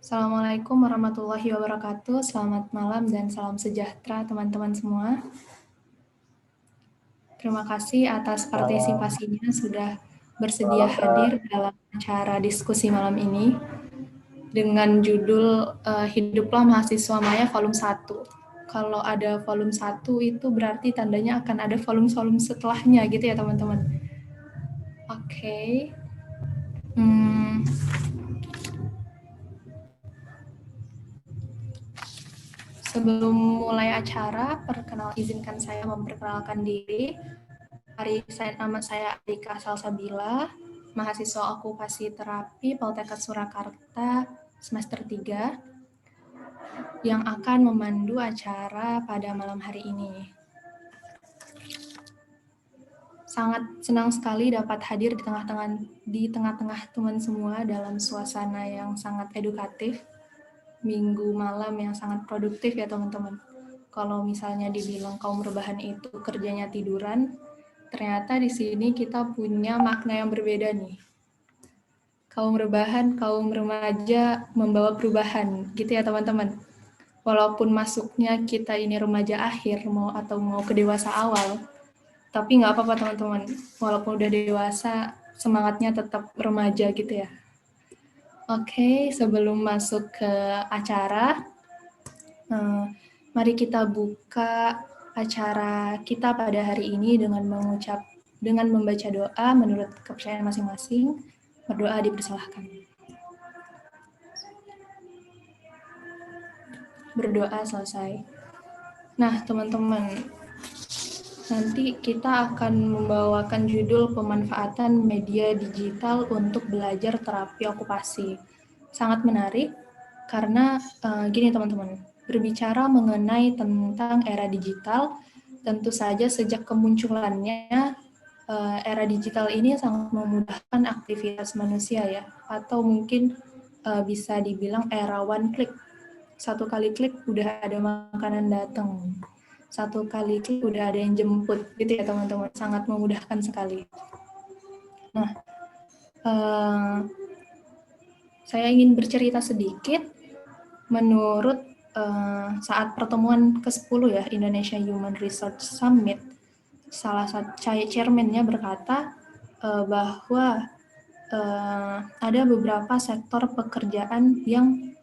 Assalamualaikum warahmatullahi wabarakatuh. Selamat malam dan salam sejahtera teman-teman semua. Terima kasih atas Malam, partisipasinya sudah bersedia malam hadir Kak. dalam acara diskusi malam ini dengan judul Hiduplah Mahasiswa Maya Volume 1. Kalau ada volume 1 itu berarti tandanya akan ada volume-volume setelahnya gitu ya teman-teman. Oke. Hmm, Sebelum mulai acara, izinkan saya memperkenalkan diri. Nama saya Adika Salsabila, mahasiswa okupasi terapi Poltekkes Surakarta semester 3 yang akan memandu acara pada malam hari ini. Sangat senang sekali dapat hadir di tengah-tengah teman semua dalam suasana yang sangat edukatif, minggu malam yang sangat produktif ya teman-teman. Kalau misalnya dibilang kaum rebahan itu kerjanya tiduran, ternyata di sini kita punya makna yang berbeda nih. Kaum rebahan, kaum remaja membawa perubahan, gitu ya teman-teman. Walaupun masuknya kita ini remaja akhir, mau ke dewasa awal, tapi nggak apa-apa teman-teman. Walaupun udah dewasa, semangatnya tetap remaja gitu ya. Oke, sebelum masuk ke acara, mari kita buka acara kita pada hari ini dengan membaca doa menurut kepercayaan masing-masing. Berdoa dipersilahkan. Berdoa selesai. Nah, teman-teman, nanti kita akan membawakan judul pemanfaatan media digital untuk belajar terapi okupasi. Sangat menarik karena gini teman-teman, berbicara mengenai tentang era digital, tentu saja sejak kemunculannya era digital ini sangat memudahkan aktivitas manusia ya, atau mungkin bisa dibilang era one click. Satu kali klik udah ada makanan datang. Satu kali klik udah ada yang jemput gitu ya teman-teman. Sangat memudahkan sekali. Nah, saya ingin bercerita sedikit menurut saat pertemuan ke-10 ya Indonesia Human Resource Summit, salah satu chairman-nya berkata bahwa ada beberapa sektor pekerjaan yang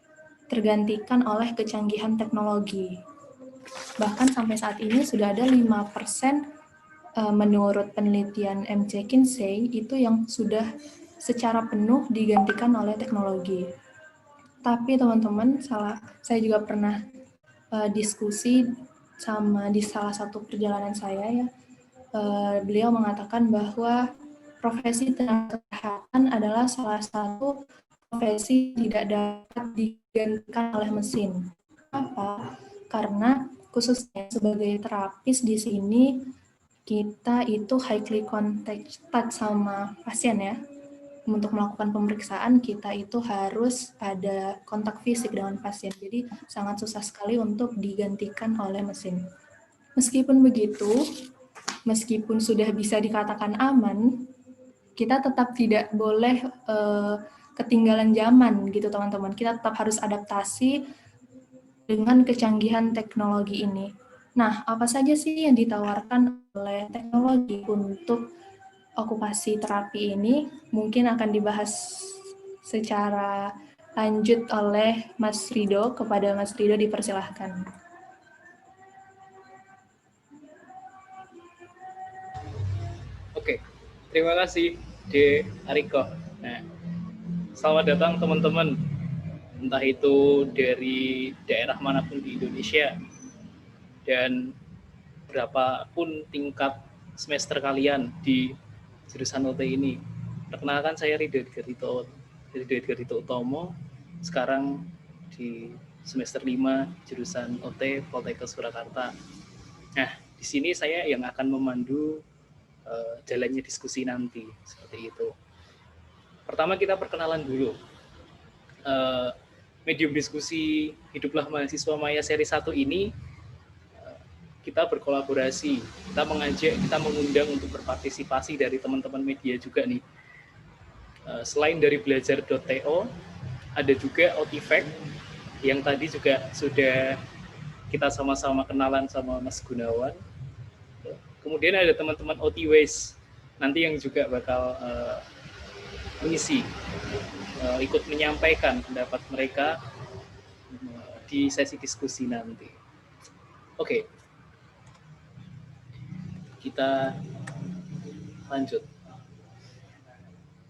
tergantikan oleh kecanggihan teknologi. Bahkan sampai saat ini sudah ada 5% menurut penelitian McKinsey itu yang sudah secara penuh digantikan oleh teknologi. Tapi teman-teman, saya juga pernah diskusi sama di salah satu perjalanan saya ya. Beliau mengatakan bahwa profesi tenaga kesehatan adalah salah satu profesi tidak dapat digantikan oleh mesin. Kenapa? Karena khususnya sebagai terapis di sini kita itu highly contact sama pasien ya. Untuk melakukan pemeriksaan kita itu harus ada kontak fisik dengan pasien. Jadi sangat susah sekali untuk digantikan oleh mesin. Meskipun begitu, meskipun sudah bisa dikatakan aman, kita tetap tidak boleh ketinggalan zaman gitu teman-teman. Kita tetap harus adaptasi dengan kecanggihan teknologi ini. Nah, apa saja sih yang ditawarkan oleh teknologi untuk okupasi terapi ini? Mungkin akan dibahas secara lanjut oleh Mas Rido. Kepada Mas Rido dipersilahkan. Oke, terima kasih De Ariko. Nah, selamat datang teman-teman, entah itu dari daerah manapun di Indonesia dan berapapun tingkat semester kalian di jurusan OT ini. Perkenalkan saya Ridho Edgarito Utomo, sekarang di semester 5 jurusan OT Poltekkes Surakarta. Nah, di sini saya yang akan memandu jalannya diskusi nanti, seperti itu. Pertama kita perkenalan dulu. Medium diskusi Hiduplah Mahasiswa Maya seri 1 ini kita berkolaborasi, kita mengundang untuk berpartisipasi dari teman-teman media juga nih. Selain dari belajar.to, ada juga Otifact yang tadi juga sudah kita sama-sama kenalan sama Mas Gunawan. Kemudian ada teman-teman OT-Waste nanti yang juga bakal mengisi, ikut menyampaikan pendapat mereka di sesi diskusi nanti. Oke, kita lanjut.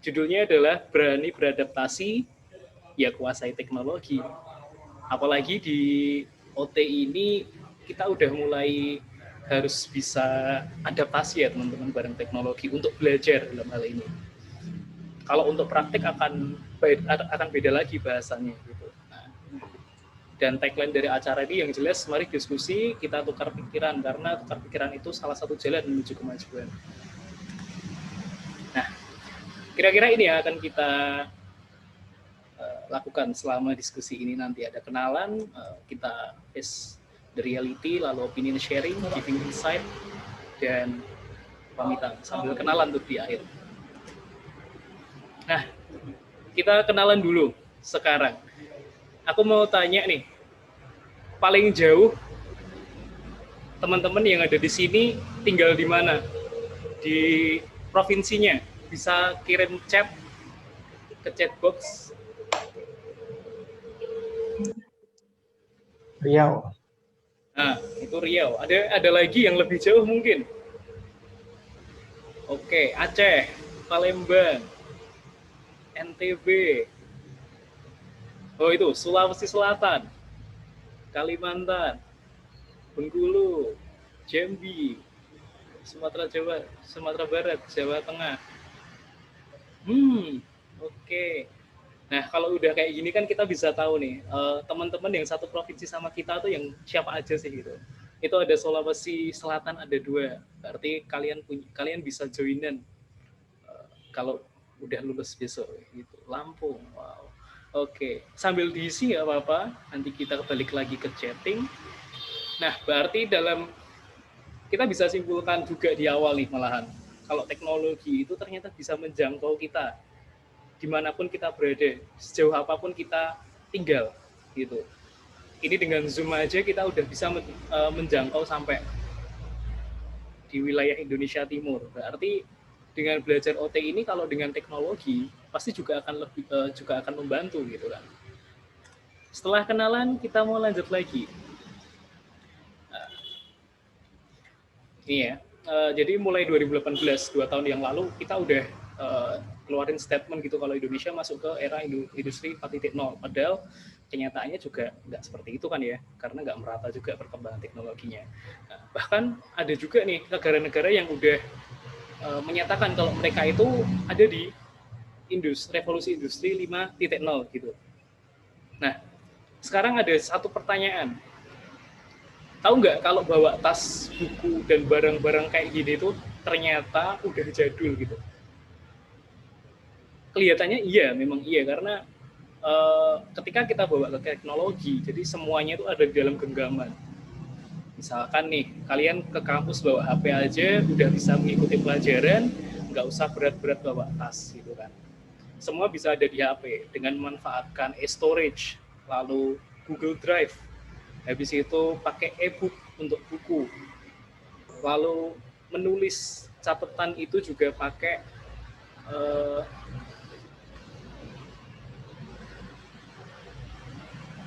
Judulnya adalah Berani Beradaptasi, ya Kuasai Teknologi. Apalagi di OT ini kita udah mulai harus bisa adaptasi ya teman-teman bareng teknologi untuk belajar dalam hal ini. Kalau untuk praktik akan beda lagi bahasanya gitu. Nah, dan tagline dari acara ini yang jelas, mari diskusi, kita tukar pikiran, karena tukar pikiran itu salah satu jalan menuju kemajuan. Nah, kira-kira ini yang akan kita lakukan selama diskusi ini. Nanti ada kenalan, kita face the reality, lalu opinion sharing, giving insight, dan pamitan sambil kenalan tuh di akhir. Nah, kita kenalan dulu sekarang. Aku mau tanya nih, paling jauh teman-teman yang ada di sini tinggal di mana? Di provinsinya? Bisa kirim chat ke chatbox. Riau. Nah, itu Riau. Ada lagi yang lebih jauh mungkin? Oke, Aceh, Palembang, NTB. Oh itu, Sulawesi Selatan, Kalimantan, Bengkulu, Jambi, Sumatera Barat, Jawa Tengah. Oke. Nah, kalau udah kayak gini kan kita bisa tahu nih, teman-teman yang satu provinsi sama kita tuh yang siapa aja sih gitu. Itu ada Sulawesi Selatan ada 2. Berarti kalian bisa joinan kalau udah lulus besok gitu. Lampung. Wow. Oke, sambil diisi nggak apa-apa. Nanti kita balik lagi ke chatting. Nah, berarti kita bisa simpulkan juga di awal nih malahan. Kalau teknologi itu ternyata bisa menjangkau kita dimanapun kita berada, sejauh apapun kita tinggal, gitu. Ini dengan Zoom aja kita udah bisa menjangkau sampai di wilayah Indonesia Timur. Berarti dengan belajar OT ini kalau dengan teknologi pasti juga akan membantu gitu kan. Setelah kenalan kita mau lanjut lagi. Ini ya. Jadi mulai 2018, 2 tahun yang lalu kita udah keluarin statement gitu kalau Indonesia masuk ke era industri 4.0. Padahal kenyataannya juga nggak seperti itu kan ya, karena nggak merata juga perkembangan teknologinya. Nah, bahkan ada juga nih negara-negara yang udah menyatakan kalau mereka itu ada di revolusi industri 5.0 gitu. Nah, sekarang ada satu pertanyaan. Tahu nggak kalau bawa tas, buku, dan barang-barang kayak gini tuh ternyata udah jadul gitu. Kelihatannya iya, memang iya, karena ketika kita bawa ke teknologi, jadi semuanya itu ada di dalam genggaman. Misalkan nih, kalian ke kampus bawa HP aja, udah bisa mengikuti pelajaran, nggak usah berat-berat bawa tas gitu kan. Semua bisa ada di HP dengan memanfaatkan e-storage, lalu Google Drive, habis itu pakai e-book untuk buku, lalu menulis catatan itu juga pakai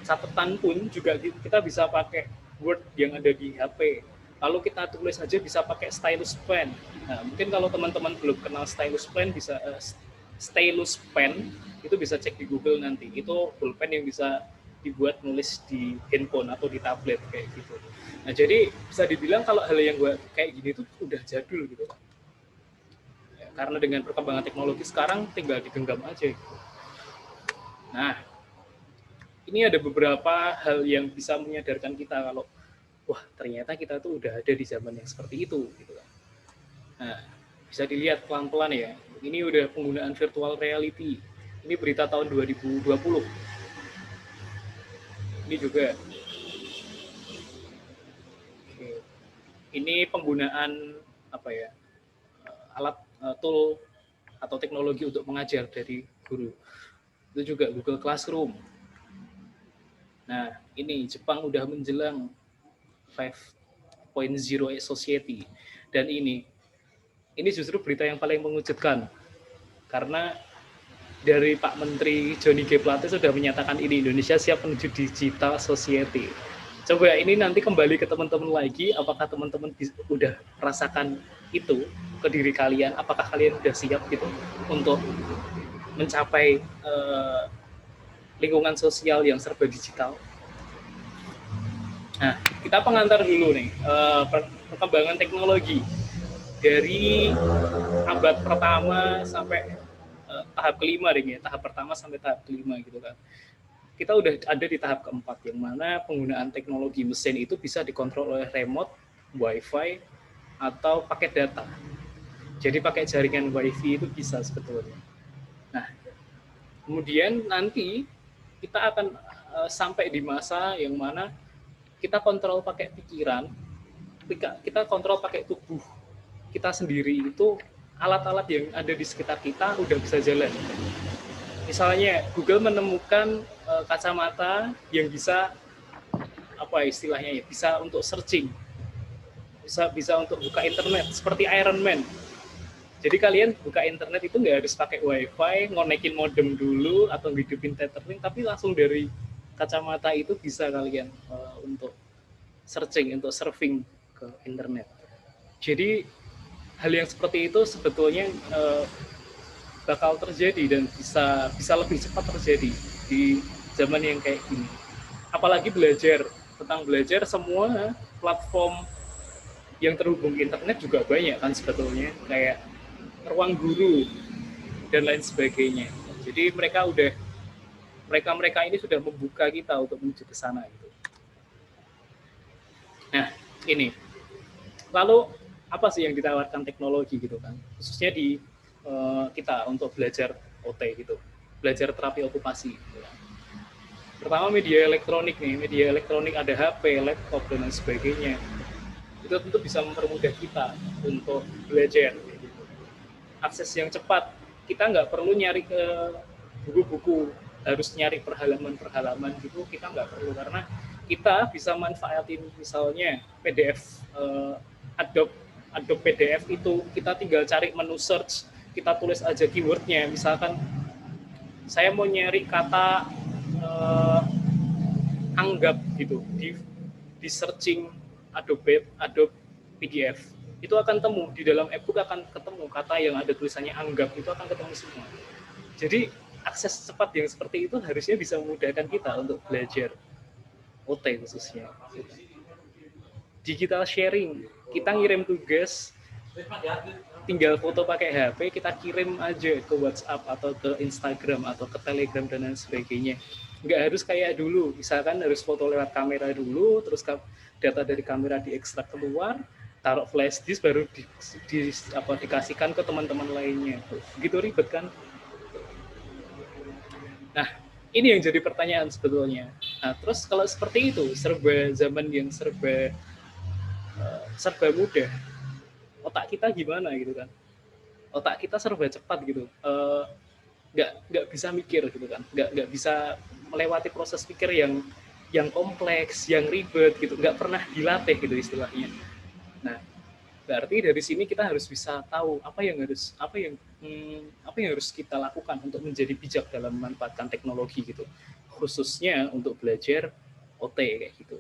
catatan pun juga kita bisa pakai Word yang ada di HP. Lalu kita tulis aja bisa pakai stylus pen. Nah, mungkin kalau teman-teman belum kenal stylus pen bisa stylus pen itu bisa cek di Google nanti. Itu pulpen yang bisa dibuat nulis di handphone atau di tablet kayak gitu. Nah, jadi bisa dibilang kalau hal yang kayak gini itu udah jadul gitu. Ya, karena dengan perkembangan teknologi sekarang tinggal digenggam aja gitu. Nah, ini ada beberapa hal yang bisa menyadarkan kita kalau wah ternyata kita tuh udah ada di zaman yang seperti itu gitu kan. Nah, bisa dilihat pelan-pelan ya. Ini udah penggunaan virtual reality. Ini berita tahun 2020. Ini juga. Oke. Ini penggunaan apa ya? Alat tool atau teknologi untuk mengajar dari guru. itu juga Google Classroom. Nah, ini Jepang udah menjelang 5.0 Society, dan ini justru berita yang paling mengejutkan karena dari Pak Menteri Johnny G. Plate sudah menyatakan ini Indonesia siap menuju digital society. Coba ini nanti kembali ke teman-teman lagi, apakah teman-teman udah merasakan itu ke diri kalian? Apakah kalian udah siap gitu untuk mencapai lingkungan sosial yang serba digital? Nah, kita pengantar dulu nih perkembangan teknologi dari abad pertama sampai tahap kelima deh ya, tahap pertama sampai tahap kelima gitu kan. Kita udah ada di tahap keempat yang mana penggunaan teknologi mesin itu bisa dikontrol oleh remote, wifi, atau paket data. Jadi pakai jaringan wifi itu bisa sebetulnya. Nah, kemudian nanti kita akan sampai di masa yang mana kita kontrol pakai pikiran, kita kontrol pakai tubuh kita sendiri. Itu alat-alat yang ada di sekitar kita udah bisa jalan. Misalnya Google menemukan kacamata yang bisa apa istilahnya ya, bisa untuk searching, bisa untuk buka internet seperti Iron Man. Jadi kalian buka internet itu nggak harus pakai wifi, ngonekin modem dulu atau hidupin tethering, tapi langsung dari kacamata itu bisa kalian untuk searching, untuk surfing ke internet. Jadi hal yang seperti itu sebetulnya bakal terjadi dan bisa lebih cepat terjadi di zaman yang kayak gini. Apalagi belajar semua platform yang terhubung internet juga banyak kan sebetulnya, kayak Ruang Guru dan lain sebagainya. Jadi mereka ini sudah membuka kita untuk menuju ke sana gitu. Nah, ini. Lalu apa sih yang ditawarkan teknologi gitu kan, khususnya di kita untuk belajar OT gitu, belajar terapi okupasi gitu kan. Pertama media elektronik nih, media elektronik ada HP, laptop dan lain sebagainya. Itu tentu bisa mempermudah kita untuk belajar gitu. Akses yang cepat, kita nggak perlu nyari ke buku-buku, harus nyari perhalaman gitu, kita nggak perlu, karena kita bisa manfaatin misalnya PDF, Adobe PDF itu kita tinggal cari menu search, kita tulis aja keywordnya. Misalkan saya mau nyari kata anggap gitu di searching Adobe PDF, itu akan temu di dalam e-book, akan ketemu kata yang ada tulisannya anggap, itu akan ketemu semua. Jadi akses cepat yang seperti itu harusnya bisa memudahkan kita untuk belajar OT khususnya. Digital sharing, kita ngirim tugas, tinggal foto pakai HP, kita kirim aja ke WhatsApp atau ke Instagram atau ke Telegram dan lain sebagainya. Nggak harus kayak dulu, misalkan harus foto lewat kamera dulu, terus data dari kamera diekstrak keluar, taruh flash disk, baru dikasihkan ke teman-teman lainnya. Begitu ribet kan? Nah, ini yang jadi pertanyaan sebetulnya. Nah, terus kalau seperti itu, zaman yang serba mudah, otak kita gimana gitu kan? Otak kita serba cepat gitu, nggak bisa mikir gitu kan, nggak bisa melewati proses pikir yang kompleks, yang ribet gitu, nggak pernah dilatih gitu istilahnya. Nah, berarti dari sini kita harus bisa tahu apa yang harus kita lakukan untuk menjadi bijak dalam memanfaatkan teknologi gitu, khususnya untuk belajar OT kayak gitu.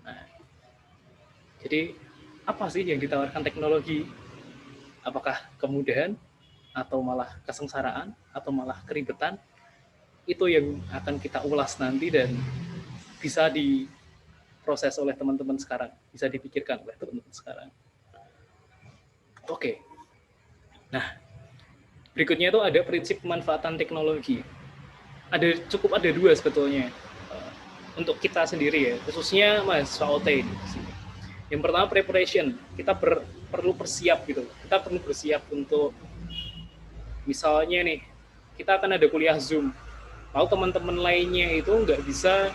Nah, jadi apa sih yang ditawarkan teknologi? Apakah kemudahan atau malah kesengsaraan atau malah keribetan? Itu yang akan kita ulas nanti dan bisa diproses oleh teman-teman sekarang, bisa dipikirkan oleh teman-teman sekarang. Oke. Nah, berikutnya itu ada prinsip pemanfaatan teknologi. Cukup ada dua sebetulnya untuk kita sendiri ya, khususnya mahasiswa OT ini. Yang pertama preparation, kita perlu bersiap gitu. Kita perlu bersiap untuk misalnya nih, kita akan ada kuliah Zoom. Lalu teman-teman lainnya itu nggak bisa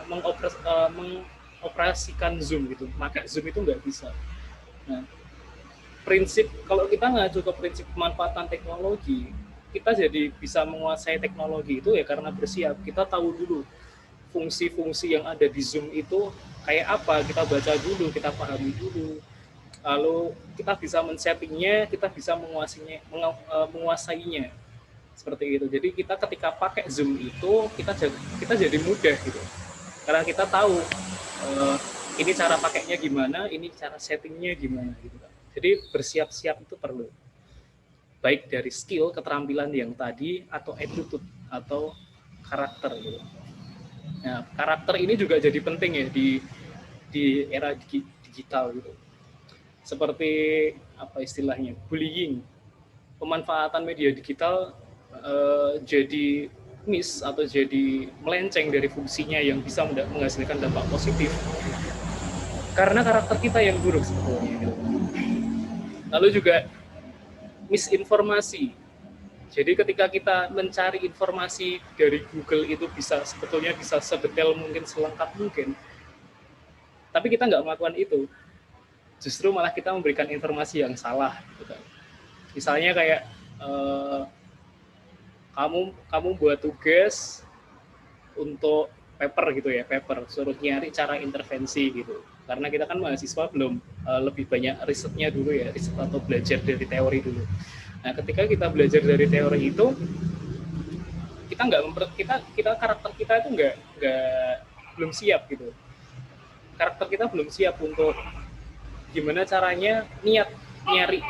mengoperasikan Zoom gitu. Maka Zoom itu nggak bisa. Nah, kalau kita ngacu ke prinsip pemanfaatan teknologi, kita jadi bisa menguasai teknologi itu ya karena bersiap. Kita tahu dulu fungsi-fungsi yang ada di Zoom itu kayak apa, kita baca dulu, kita pahami dulu. Lalu kita bisa men-settingnya, kita bisa menguasainya seperti itu. Jadi kita ketika pakai Zoom itu kita jadi mudah gitu. Karena kita tahu ini cara pakainya gimana, ini cara settingnya gimana gitu kan. Jadi bersiap-siap itu perlu. Baik dari skill, keterampilan yang tadi atau attitude atau karakter gitu. Nah, karakter ini juga jadi penting ya di era digital gitu. Seperti apa istilahnya? Bullying. Pemanfaatan media digital jadi miss atau jadi melenceng dari fungsinya yang bisa menghasilkan dampak positif karena karakter kita yang buruk sebetulnya gitu. Lalu juga misinformasi. Jadi ketika kita mencari informasi dari Google itu sebetulnya bisa sedetail mungkin, selengkap mungkin, tapi kita nggak melakukan itu, justru malah kita memberikan informasi yang salah gitu. Misalnya kayak kamu buat tugas untuk paper gitu ya, paper suruh nyari cara intervensi gitu, karena kita kan mahasiswa belum lebih banyak risetnya dulu ya, riset atau belajar dari teori dulu. Nah ketika kita belajar dari teori itu, kita nggak kita karakter kita itu nggak belum siap gitu, karakter kita belum siap untuk gimana caranya niat nyari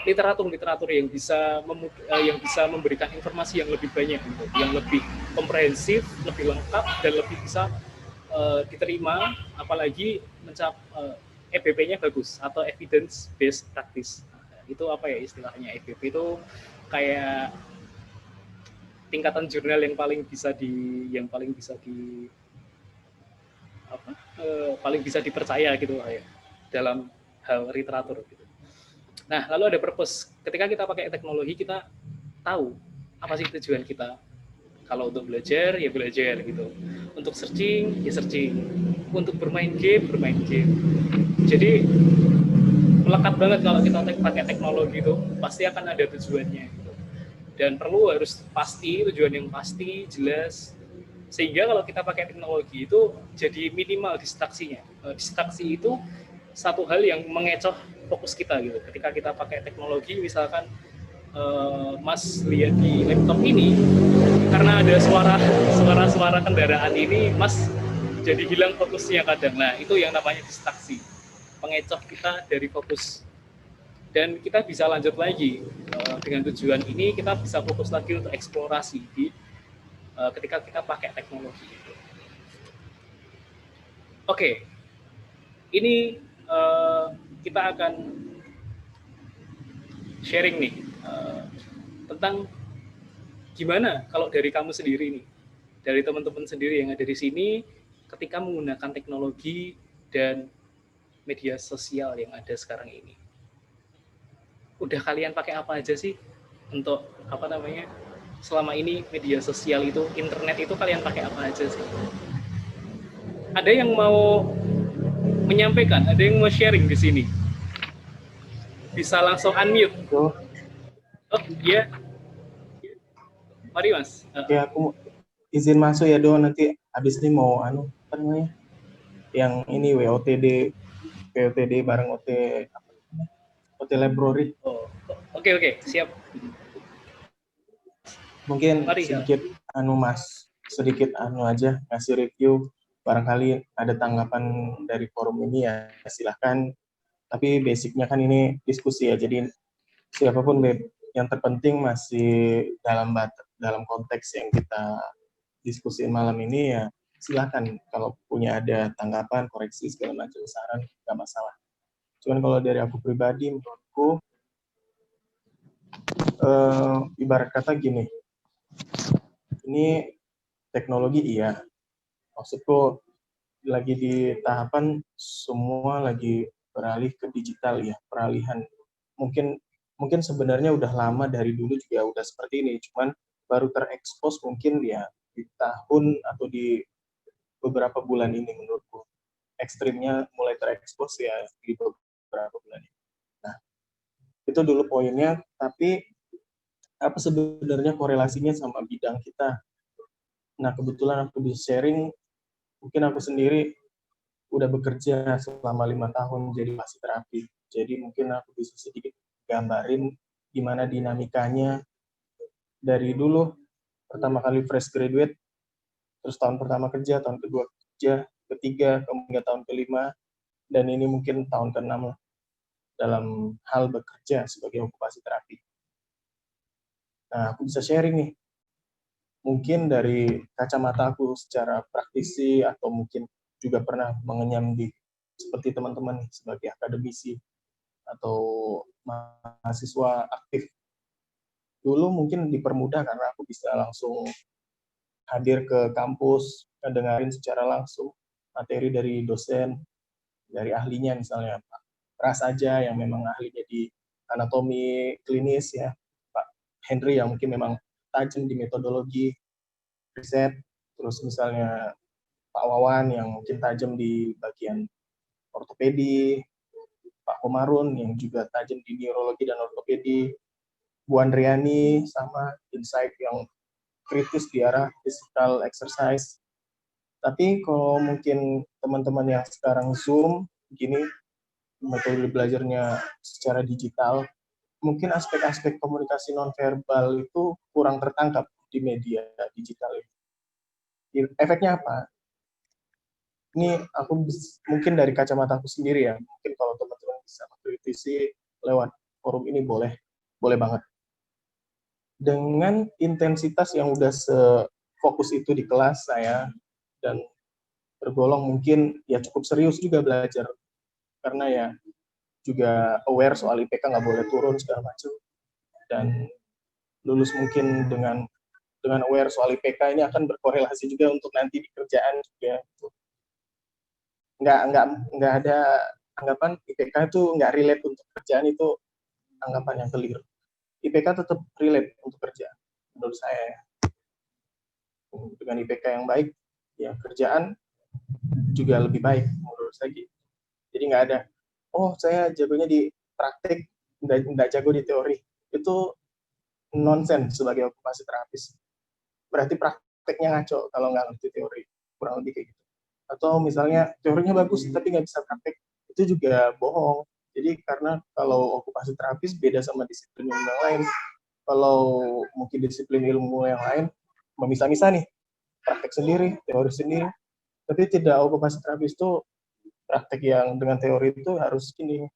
literatur yang bisa memberikan informasi yang lebih banyak gitu, yang lebih komprehensif, lebih lengkap dan lebih bisa diterima, apalagi EBP-nya bagus atau evidence based practice. Itu apa ya istilahnya, EBP itu kayak tingkatan jurnal yang paling bisa di apa paling bisa dipercaya gitu ya dalam hal literatur gitu. Nah, lalu ada purpose. Ketika kita pakai teknologi, kita tahu apa sih tujuan kita. Kalau untuk belajar, ya belajar gitu. Untuk searching, ya searching. Untuk bermain game. Jadi melekat banget kalau kita pakai teknologi itu, pasti akan ada tujuannya gitu. Dan harus pasti, tujuan yang pasti, jelas. Sehingga kalau kita pakai teknologi itu jadi minimal distraksinya. Distraksi itu satu hal yang mengecoh fokus kita gitu. Ketika kita pakai teknologi, misalkan Mas lihat di laptop ini, karena ada suara kendaraan ini, Mas jadi hilang fokusnya kadang. Nah, itu yang namanya distraksi, pengecoh kita dari fokus. Dan kita bisa lanjut lagi dengan tujuan ini, kita bisa fokus lagi untuk eksplorasi ketika kita pakai teknologi. Oke, ini kita akan sharing nih tentang gimana kalau dari kamu sendiri nih, dari teman-teman sendiri yang ada di sini, ketika menggunakan teknologi dan media sosial yang ada sekarang ini. Udah kalian pakai apa aja sih untuk apa namanya? Selama ini media sosial itu, internet itu kalian pakai apa aja sih? Ada yang mau menyampaikan, ada yang mau sharing di sini? Bisa langsung unmute. Oh iya, mari Mas. Ya aku izin masuk ya Do, nanti habis ini mau apa namanya? Yang ini WOTD bareng OT Library. Oh, oke, siap. Mungkin Mari, sedikit Mas, sedikit aja ngasih review, barangkali ada tanggapan dari forum ini ya silahkan. Tapi basicnya kan ini diskusi ya, jadi siapapun yang terpenting masih dalam konteks yang kita diskusiin malam ini ya silakan, kalau punya ada tanggapan, koreksi segala macam, saran nggak masalah. Cuman kalau dari aku pribadi, menurutku ibarat kata gini, ini teknologi iya, maksudku lagi di tahapan semua lagi beralih ke digital ya, peralihan. Mungkin sebenarnya udah lama dari dulu juga udah seperti ini, cuman baru terekspos mungkin ya di tahun atau di beberapa bulan ini menurutku. Ekstrimnya mulai terekspos ya di beberapa bulan ini. Nah, Itu dulu poinnya, tapi apa sebenarnya korelasinya sama bidang kita? Nah, kebetulan aku bisa sharing, mungkin aku sendiri udah bekerja selama 5 tahun jadi masiterapi. Jadi mungkin aku bisa sedikit gambarin gimana dinamikanya dari dulu pertama kali fresh graduate, terus tahun pertama kerja, tahun kedua kerja, ketiga, hingga tahun kelima, dan ini mungkin tahun ke-6 dalam hal bekerja sebagai okupasi terapi. Nah, aku bisa sharing nih, mungkin dari kacamata aku secara praktisi atau mungkin juga pernah mengenyam di seperti teman-teman nih sebagai akademisi atau mahasiswa aktif. Dulu mungkin dipermudah karena aku bisa langsung hadir ke kampus, dengerin secara langsung materi dari dosen, dari ahlinya misalnya Pak Pras aja yang memang ahlinya di anatomi klinis ya, Pak Henry yang mungkin memang tajam di metodologi riset, terus misalnya Pak Wawan yang mungkin tajam di bagian ortopedi, Pak Komarun yang juga tajam di neurologi dan ortopedi, Bu Andriani sama insight yang kritis di arah physical exercise. Tapi kalau mungkin teman-teman yang sekarang Zoom, gini, metode belajarnya secara digital, mungkin aspek-aspek komunikasi nonverbal itu kurang tertangkap di media digital ini. Efeknya apa? Ini aku mungkin dari kacamata aku sendiri ya, mungkin kalau teman-teman bisa mengkritisi lewat forum ini boleh banget. Dengan intensitas yang udah sefokus itu di kelas saya, dan tergolong mungkin ya cukup serius juga belajar, karena ya juga aware soal IPK nggak boleh turun segala macam, dan lulus mungkin dengan aware soal IPK ini akan berkorelasi juga untuk nanti di kerjaan juga. Nggak ada anggapan IPK itu nggak relate untuk kerjaan, itu anggapan yang keliru. IPK tetap relate untuk kerjaan menurut saya. Dengan IPK yang baik ya kerjaan juga lebih baik menurut saya gitu. Jadi nggak ada, oh saya jagonya di praktik, nggak jago di teori. Itu nonsense sebagai okupasi terapis. Berarti prakteknya ngaco kalau nggak ngerti teori, kurang lebih kayak gitu. Atau misalnya teorinya bagus tapi nggak bisa praktek, itu juga bohong. Jadi karena kalau okupasi terapis beda sama disiplin ilmu yang lain. Kalau mungkin disiplin ilmu yang lain, memisah-misah nih, praktek sendiri, teori sendiri. Tapi tidak, okupasi terapis itu praktek yang dengan teori itu harus gini,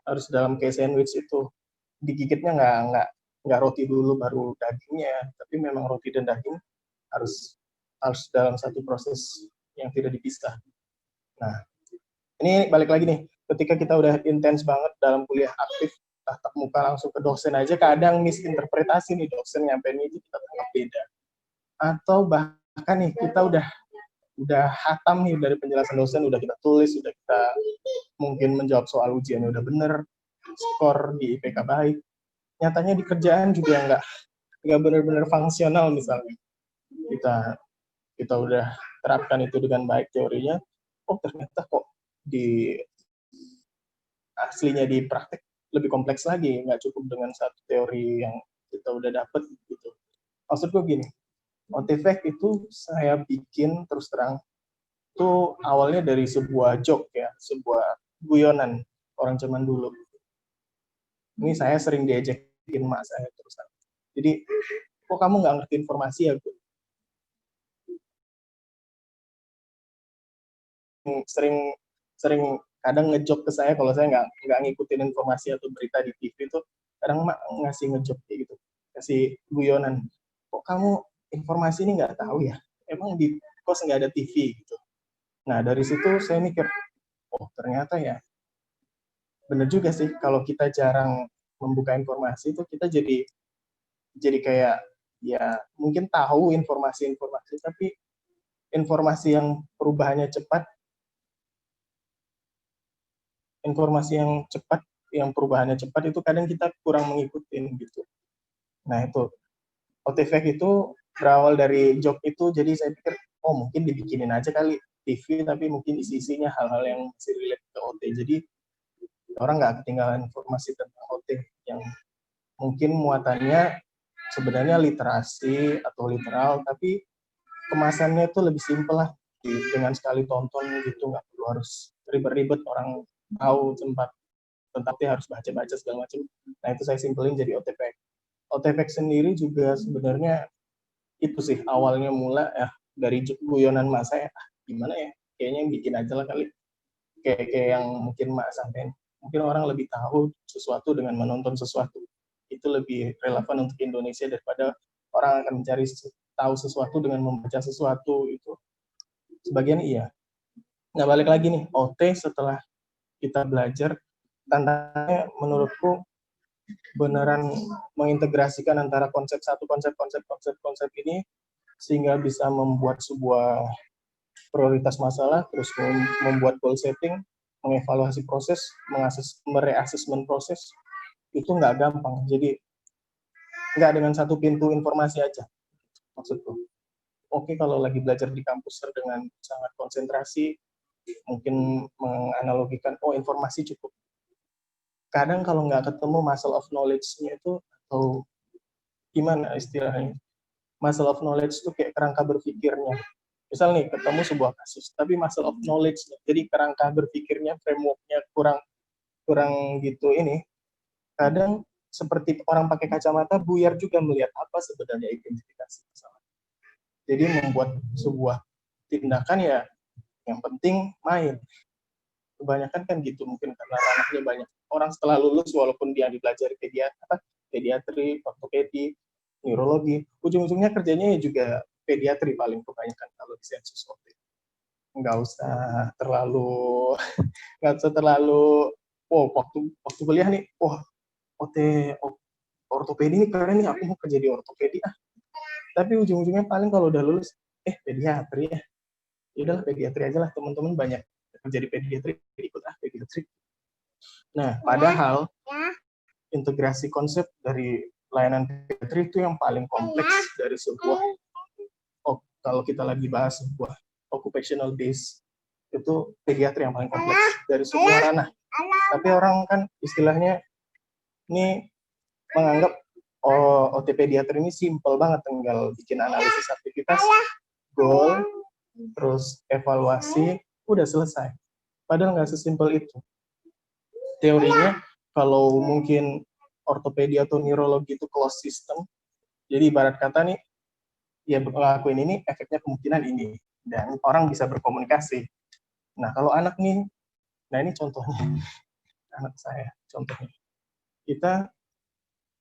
harus dalam kayak sandwich itu. Digigitnya nggak roti dulu baru dagingnya, tapi memang roti dan daging harus dalam satu proses yang tidak dipisah. Nah, ini balik lagi nih, ketika kita udah intens banget dalam kuliah aktif, tatap muka langsung ke dosen aja, kadang misinterpretasi nih dosen nyampein ini kita tangkap beda. Atau bahkan nih kita udah hatam nih dari penjelasan dosen, udah kita tulis, udah kita mungkin menjawab soal ujiannya udah bener, skor di IPK baik, nyatanya di kerjaan juga nggak benar-benar fungsional. Misalnya kita udah terapkan itu dengan baik teorinya, oh ternyata kok di aslinya di praktek lebih kompleks lagi, nggak cukup dengan satu teori yang kita udah dapet gitu. Maksud gue gini, Motivate itu saya bikin terus terang itu awalnya dari sebuah joke ya, sebuah guyonan orang zaman dulu. Ini saya sering diajakin mak saya terusan. Jadi, kok kamu nggak ngerti informasi ya, Bu? Sering kadang ngejok ke saya kalau saya nggak ngikutin informasi atau berita di TV itu, kadang mak ngasih ngejok kayak gitu, kasih guyonan. Kok kamu informasi ini nggak tahu ya? Emang di kos nggak ada TV gitu. Nah dari situ saya mikir, oh ternyata ya bener juga sih, kalau kita jarang membuka informasi itu kita jadi kayak ya mungkin tahu informasi-informasi, tapi informasi yang perubahannya cepat, yang perubahannya cepat itu kadang kita kurang mengikuti gitu. Nah itu OTVEC itu berawal dari job itu, jadi saya pikir oh mungkin dibikinin aja kali TV, tapi mungkin isi-isinya hal-hal yang masih relate ke OT, jadi orang nggak ketinggalan informasi tentang OT. yang mungkin muatannya sebenarnya literasi atau literal, tapi kemasannya itu lebih simpel lah, dengan sekali tonton gitu, nggak perlu harus ribet-ribet orang tahu tetapi harus baca-baca segala macam. Nah itu saya simpelin jadi OTPX. OTPX sendiri juga sebenarnya itu sih awalnya mula dari guyonan mak saya, gimana ya, kayaknya bikin aja lah kali, kayak yang mungkin mak sampein, mungkin orang lebih tahu sesuatu dengan menonton sesuatu, itu lebih relevan untuk Indonesia daripada orang akan mencari tahu sesuatu dengan membaca sesuatu. Itu sebagian iya. Nah balik lagi nih, OT setelah kita belajar, tantangannya menurutku beneran mengintegrasikan antara konsep ini sehingga bisa membuat sebuah prioritas masalah, terus membuat goal setting, mengevaluasi proses, mereassessment proses, itu nggak gampang. Jadi nggak dengan satu pintu informasi aja, maksudku. Oke, kalau lagi belajar di kampus dengan sangat konsentrasi, mungkin menganalogikan, informasi cukup. Kadang kalau nggak ketemu muscle of knowledge-nya itu, atau gimana istilahnya, muscle of knowledge itu kayak kerangka berpikirnya. Misal nih, ketemu sebuah kasus, tapi muscle of knowledge, jadi kerangka berpikirnya, framework-nya kurang gitu ini, kadang seperti orang pakai kacamata, buyar juga melihat apa sebenarnya identifikasi masalah. Jadi membuat sebuah tindakan ya, yang penting main. Kebanyakan kan gitu, mungkin karena ranahnya banyak. Orang setelah lulus, walaupun dia dipelajari pediatri, ortopedi, neurologi, ujung-ujungnya kerjanya juga pediatri paling kebanyakan kalau di sensus OT. Nggak usah terlalu, waktu kuliah nih, OT, ortopedi ini keren nih, aku mau kerja di ortopedi Tapi ujung-ujungnya paling kalau udah lulus, pediatri ya. Udahlah pediatri aja lah, teman-teman banyak kerja di pediatri, ikut pediatri. Nah, padahal integrasi konsep dari layanan pediatri itu yang paling kompleks dari sebuah, kalau kita lagi bahas sebuah occupational base, itu pediatri yang paling kompleks dari sebuah ranah. Tapi orang kan istilahnya ini menganggap OT pediatri ini simple banget, tinggal bikin analisis aktivitas, goal, terus evaluasi, udah selesai. Padahal nggak sesimpel itu. Teorinya, kalau mungkin ortopedi atau neurologi itu closed system, jadi ibarat kata nih, ya ngelakuin ini, efeknya kemungkinan ini, dan orang bisa berkomunikasi. Nah, kalau anak nih, nah ini contohnya, anak saya, contohnya. Kita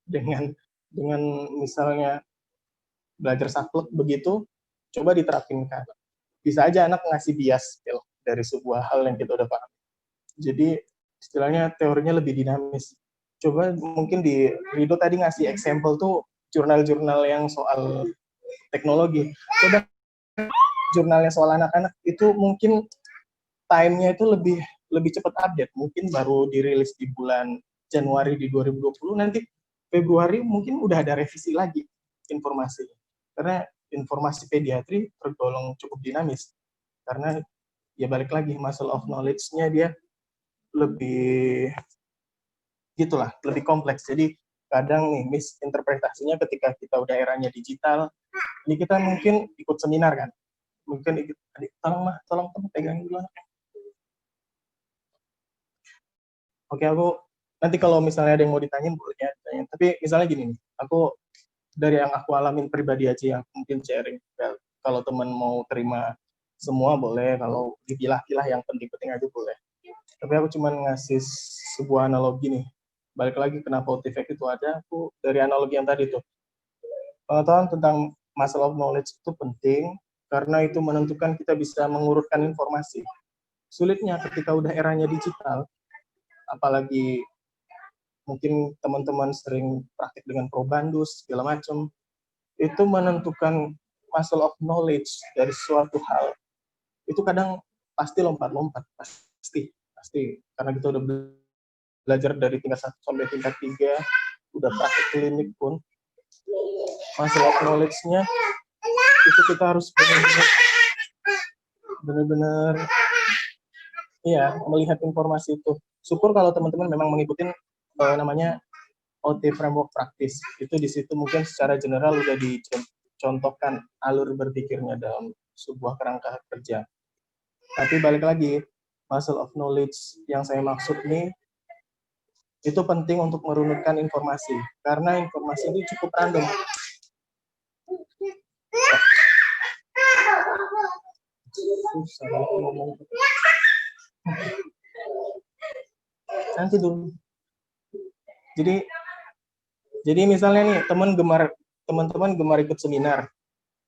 dengan misalnya belajar saklek begitu, coba diterapin kan. Bisa aja anak ngasih bias dari sebuah hal yang kita udah paham. Jadi istilahnya teorinya lebih dinamis. Coba mungkin di Rido tadi ngasih example tuh jurnal-jurnal yang soal teknologi. Coba jurnalnya soal anak-anak itu mungkin time-nya itu lebih cepat update. Mungkin baru dirilis di bulan Januari di 2020, nanti Februari mungkin udah ada revisi lagi informasi. Karena informasi pediatri tergolong cukup dinamis. Karena ya balik lagi, muscle of knowledge-nya dia lebih gitulah, lebih kompleks. Jadi kadang nih misinterpretasinya ketika kita udah eranya digital, ini kita mungkin ikut seminar kan, mungkin ikut, tolong pegangin dulu anaknya. Oke, aku nanti kalau misalnya ada yang mau ditanyain boleh ya, tapi misalnya gini nih, aku dari yang aku alamin pribadi aja yang mungkin sharing, kalau teman mau terima semua boleh, kalau dipilah-pilah yang penting-penting aja boleh. Tapi aku cuma ngasih sebuah analogi nih. Balik lagi kenapa OTFX itu ada, aku dari analogi yang tadi tuh. Pengetahuan tentang muscle of knowledge itu penting, karena itu menentukan kita bisa mengurutkan informasi. Sulitnya ketika udah eranya digital, apalagi mungkin teman-teman sering praktik dengan Probandus, segala macam, itu menentukan muscle of knowledge dari suatu hal, itu kadang pasti lompat-lompat, pasti karena kita udah belajar dari tingkat 1 sampai tingkat 3, udah praktik klinik pun, muscle of knowledge-nya itu kita harus benar-benar melihat informasi itu. Syukur kalau teman-teman memang mengikuti namanya OT framework praktis. Itu di situ mungkin secara general udah dicontohkan alur berpikirnya dalam sebuah kerangka kerja. Tapi balik lagi, muscle of knowledge yang saya maksud nih, itu penting untuk merunutkan informasi. Karena informasi ini cukup random. Susah ngomong. Nanti dulu. Jadi misalnya nih, teman-teman gemar ikut seminar.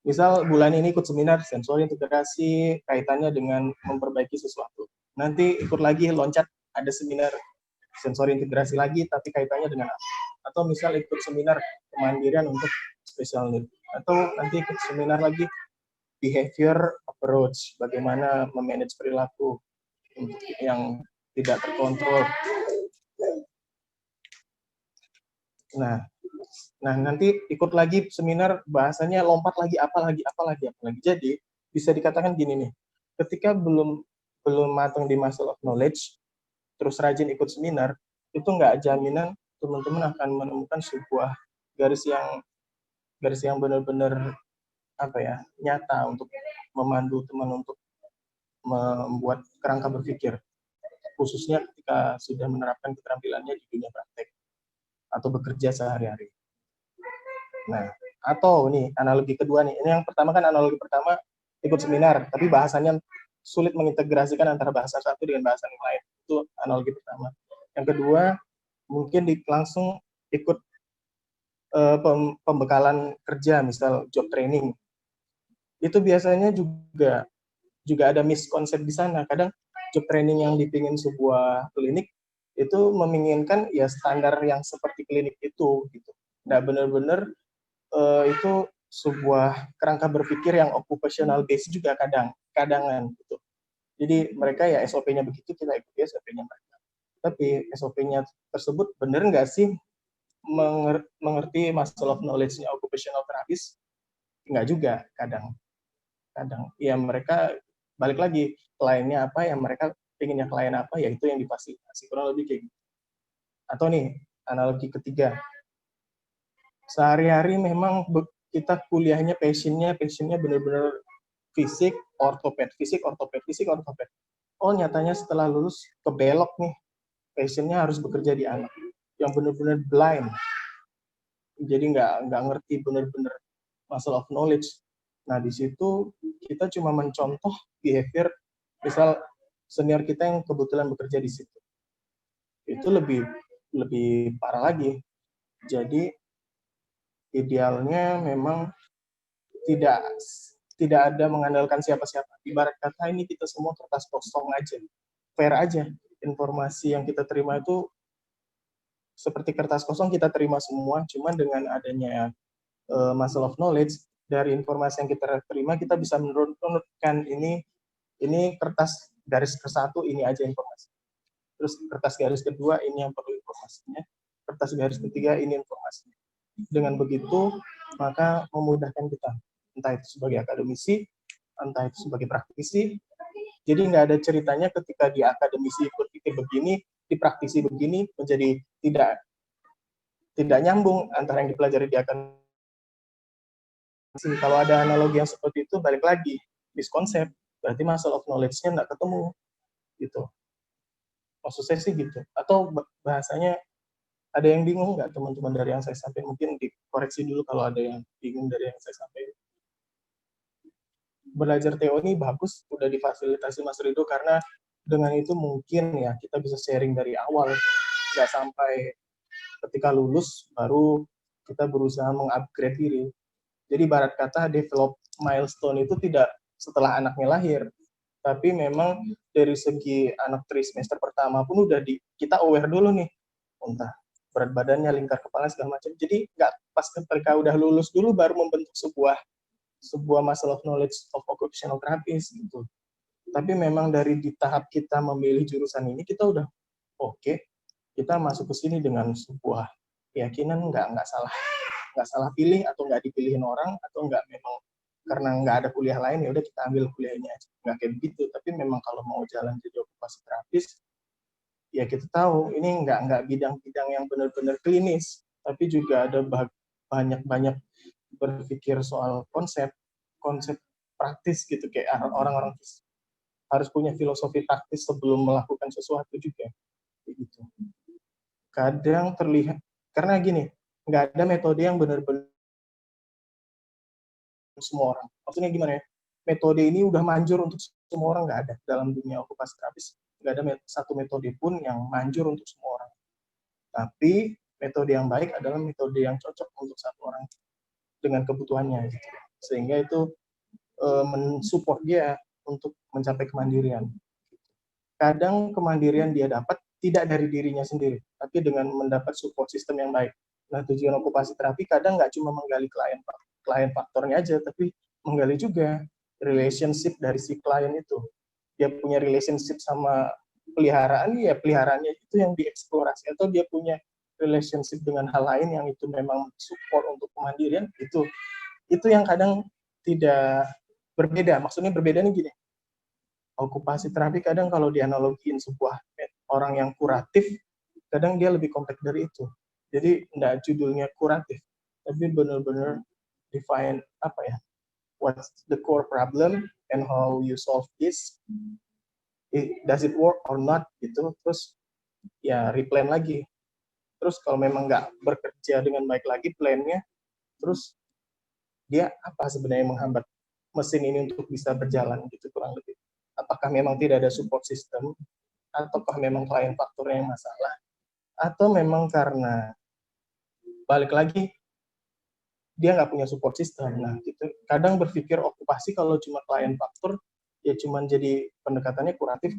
Misal bulan ini ikut seminar sensori integrasi kaitannya dengan memperbaiki sesuatu. Nanti ikut lagi loncat ada seminar sensori integrasi lagi tapi kaitannya dengan apa? Atau misal ikut seminar kemandirian untuk special need. Atau nanti ikut seminar lagi behavior approach, bagaimana memanage perilaku untuk yang tidak terkontrol. Nah, nanti ikut lagi seminar bahasanya lompat lagi apa lagi. Jadi bisa dikatakan gini nih, ketika belum matang di muscle of knowledge, terus rajin ikut seminar, itu nggak jaminan teman-teman akan menemukan sebuah garis yang benar-benar nyata untuk memandu teman untuk membuat kerangka berpikir, khususnya ketika sudah menerapkan keterampilannya di dunia praktek atau bekerja sehari-hari. Nah, atau nih analogi kedua nih. Ini yang pertama kan analogi pertama ikut seminar, tapi bahasanya sulit mengintegrasikan antara bahasa satu dengan bahasa yang lain. Itu analogi pertama. Yang kedua, mungkin langsung ikut pembekalan kerja, misal job training. Itu biasanya juga ada miskonsep di sana. Kadang job training yang dipingin sebuah klinik itu menginginkan ya standar yang seperti klinik itu gitu. Nah, benar-benar itu sebuah kerangka berpikir yang occupational based juga kadangan gitu. Jadi mereka ya SOP-nya begitu, kita ikuti SOP-nya mereka. Tapi SOP-nya tersebut benar nggak sih mengerti muscle of knowledge-nya occupational therapist? Nggak juga kadang. Ya mereka balik lagi, kliennya apa yang mereka inginnya klien apa, ya itu yang difasilitasi. Kurang lebih kayak gitu. Atau nih, analogi ketiga. Sehari-hari memang kita kuliahnya passionnya benar-benar fisik, ortoped. Oh, nyatanya setelah lulus kebelok nih, passionnya harus bekerja di anak. Yang benar-benar blind. Jadi nggak ngerti benar-benar muscle of knowledge. Nah, di situ kita cuma mencontoh behavior, misal senior kita yang kebetulan bekerja di situ. Itu lebih parah lagi. Jadi idealnya memang tidak ada mengandalkan siapa-siapa. Ibarat kata ini kita semua kertas kosong aja, fair aja. Informasi yang kita terima itu seperti kertas kosong kita terima semua, cuman dengan adanya muscle of knowledge, dari informasi yang kita terima kita bisa menurunkan ini kertas garis ke-1 ini aja informasi. Terus kertas garis kedua ini yang perlu informasinya, kertas garis ketiga ini informasinya. Dengan begitu maka memudahkan kita, entah itu sebagai akademisi, entah itu sebagai praktisi. Jadi nggak ada ceritanya ketika di akademisi berpikir begini, di praktisi begini, menjadi tidak nyambung antara yang dipelajari di akademisi. Kalau ada analogi yang seperti itu, balik lagi, miskonsep, berarti muscle of knowledge-nya nggak ketemu, gitu. Maksud saya sih gitu. Atau bahasanya, ada yang bingung nggak teman-teman dari yang saya sampaikan? Mungkin dikoreksi dulu kalau ada yang bingung dari yang saya sampaikan. Belajar teori bagus, udah difasilitasi Mas Rido, karena dengan itu mungkin ya kita bisa sharing dari awal, nggak sampai ketika lulus baru kita berusaha mengupgrade diri. Jadi barat kata develop milestone itu tidak setelah anaknya lahir, tapi memang dari segi anak semester pertama pun udah kita aware dulu nih, entah berat badannya, lingkar kepala segala macam. Jadi nggak pas ketika udah lulus dulu baru membentuk sebuah muscle of knowledge of occupational therapist gitu. Tapi memang dari di tahap kita memilih jurusan ini kita udah oke, kita masuk ke sini dengan sebuah keyakinan nggak salah pilih atau nggak dipilihin orang atau nggak memang karena nggak ada kuliah lain ya udah kita ambil kuliah ini aja, nggak kayak begitu. Tapi memang kalau mau jalan jadi okupasi terapis ya kita tahu ini nggak bidang-bidang yang benar-benar klinis, tapi juga ada banyak berpikir soal konsep praktis gitu, kayak orang-orang harus punya filosofi taktis sebelum melakukan sesuatu juga gitu. Kadang terlihat karena gini, nggak ada metode yang benar-benar semua orang. Maksudnya gimana ya? Metode ini udah manjur untuk semua orang, nggak ada dalam dunia okupasi terapis. Nggak ada satu metode pun yang manjur untuk semua orang. Tapi metode yang baik adalah metode yang cocok untuk satu orang dengan kebutuhannya. Gitu. Sehingga itu mensupport dia untuk mencapai kemandirian. Kadang kemandirian dia dapat tidak dari dirinya sendiri, tapi dengan mendapat support system yang baik. Nah, tujuan okupasi terapi kadang nggak cuma menggali klien faktornya aja, tapi menggali juga relationship dari si klien itu. Dia punya relationship sama peliharaan, ya peliharaannya itu yang dieksplorasi, atau dia punya relationship dengan hal lain yang itu memang support untuk kemandirian, itu yang kadang tidak berbeda. Maksudnya berbeda nih gini, okupasi terapi kadang kalau dianalogiin sebuah orang yang kuratif, kadang dia lebih kompleks dari itu. Jadi enggak judulnya kuratif, tapi benar-benar define apa ya, what's the core problem and how you solve this, does it work or not gitu. Terus ya replan lagi. Terus kalau memang nggak bekerja dengan baik lagi plannya, terus dia apa sebenarnya yang menghambat mesin ini untuk bisa berjalan gitu kurang lebih. Apakah memang tidak ada support system, ataukah memang klien faktornya yang masalah, atau memang karena balik lagi dia nggak punya support system. Nah, gitu. Kadang berpikir okupasi kalau cuma klien faktor, ya cuma jadi pendekatannya kuratif,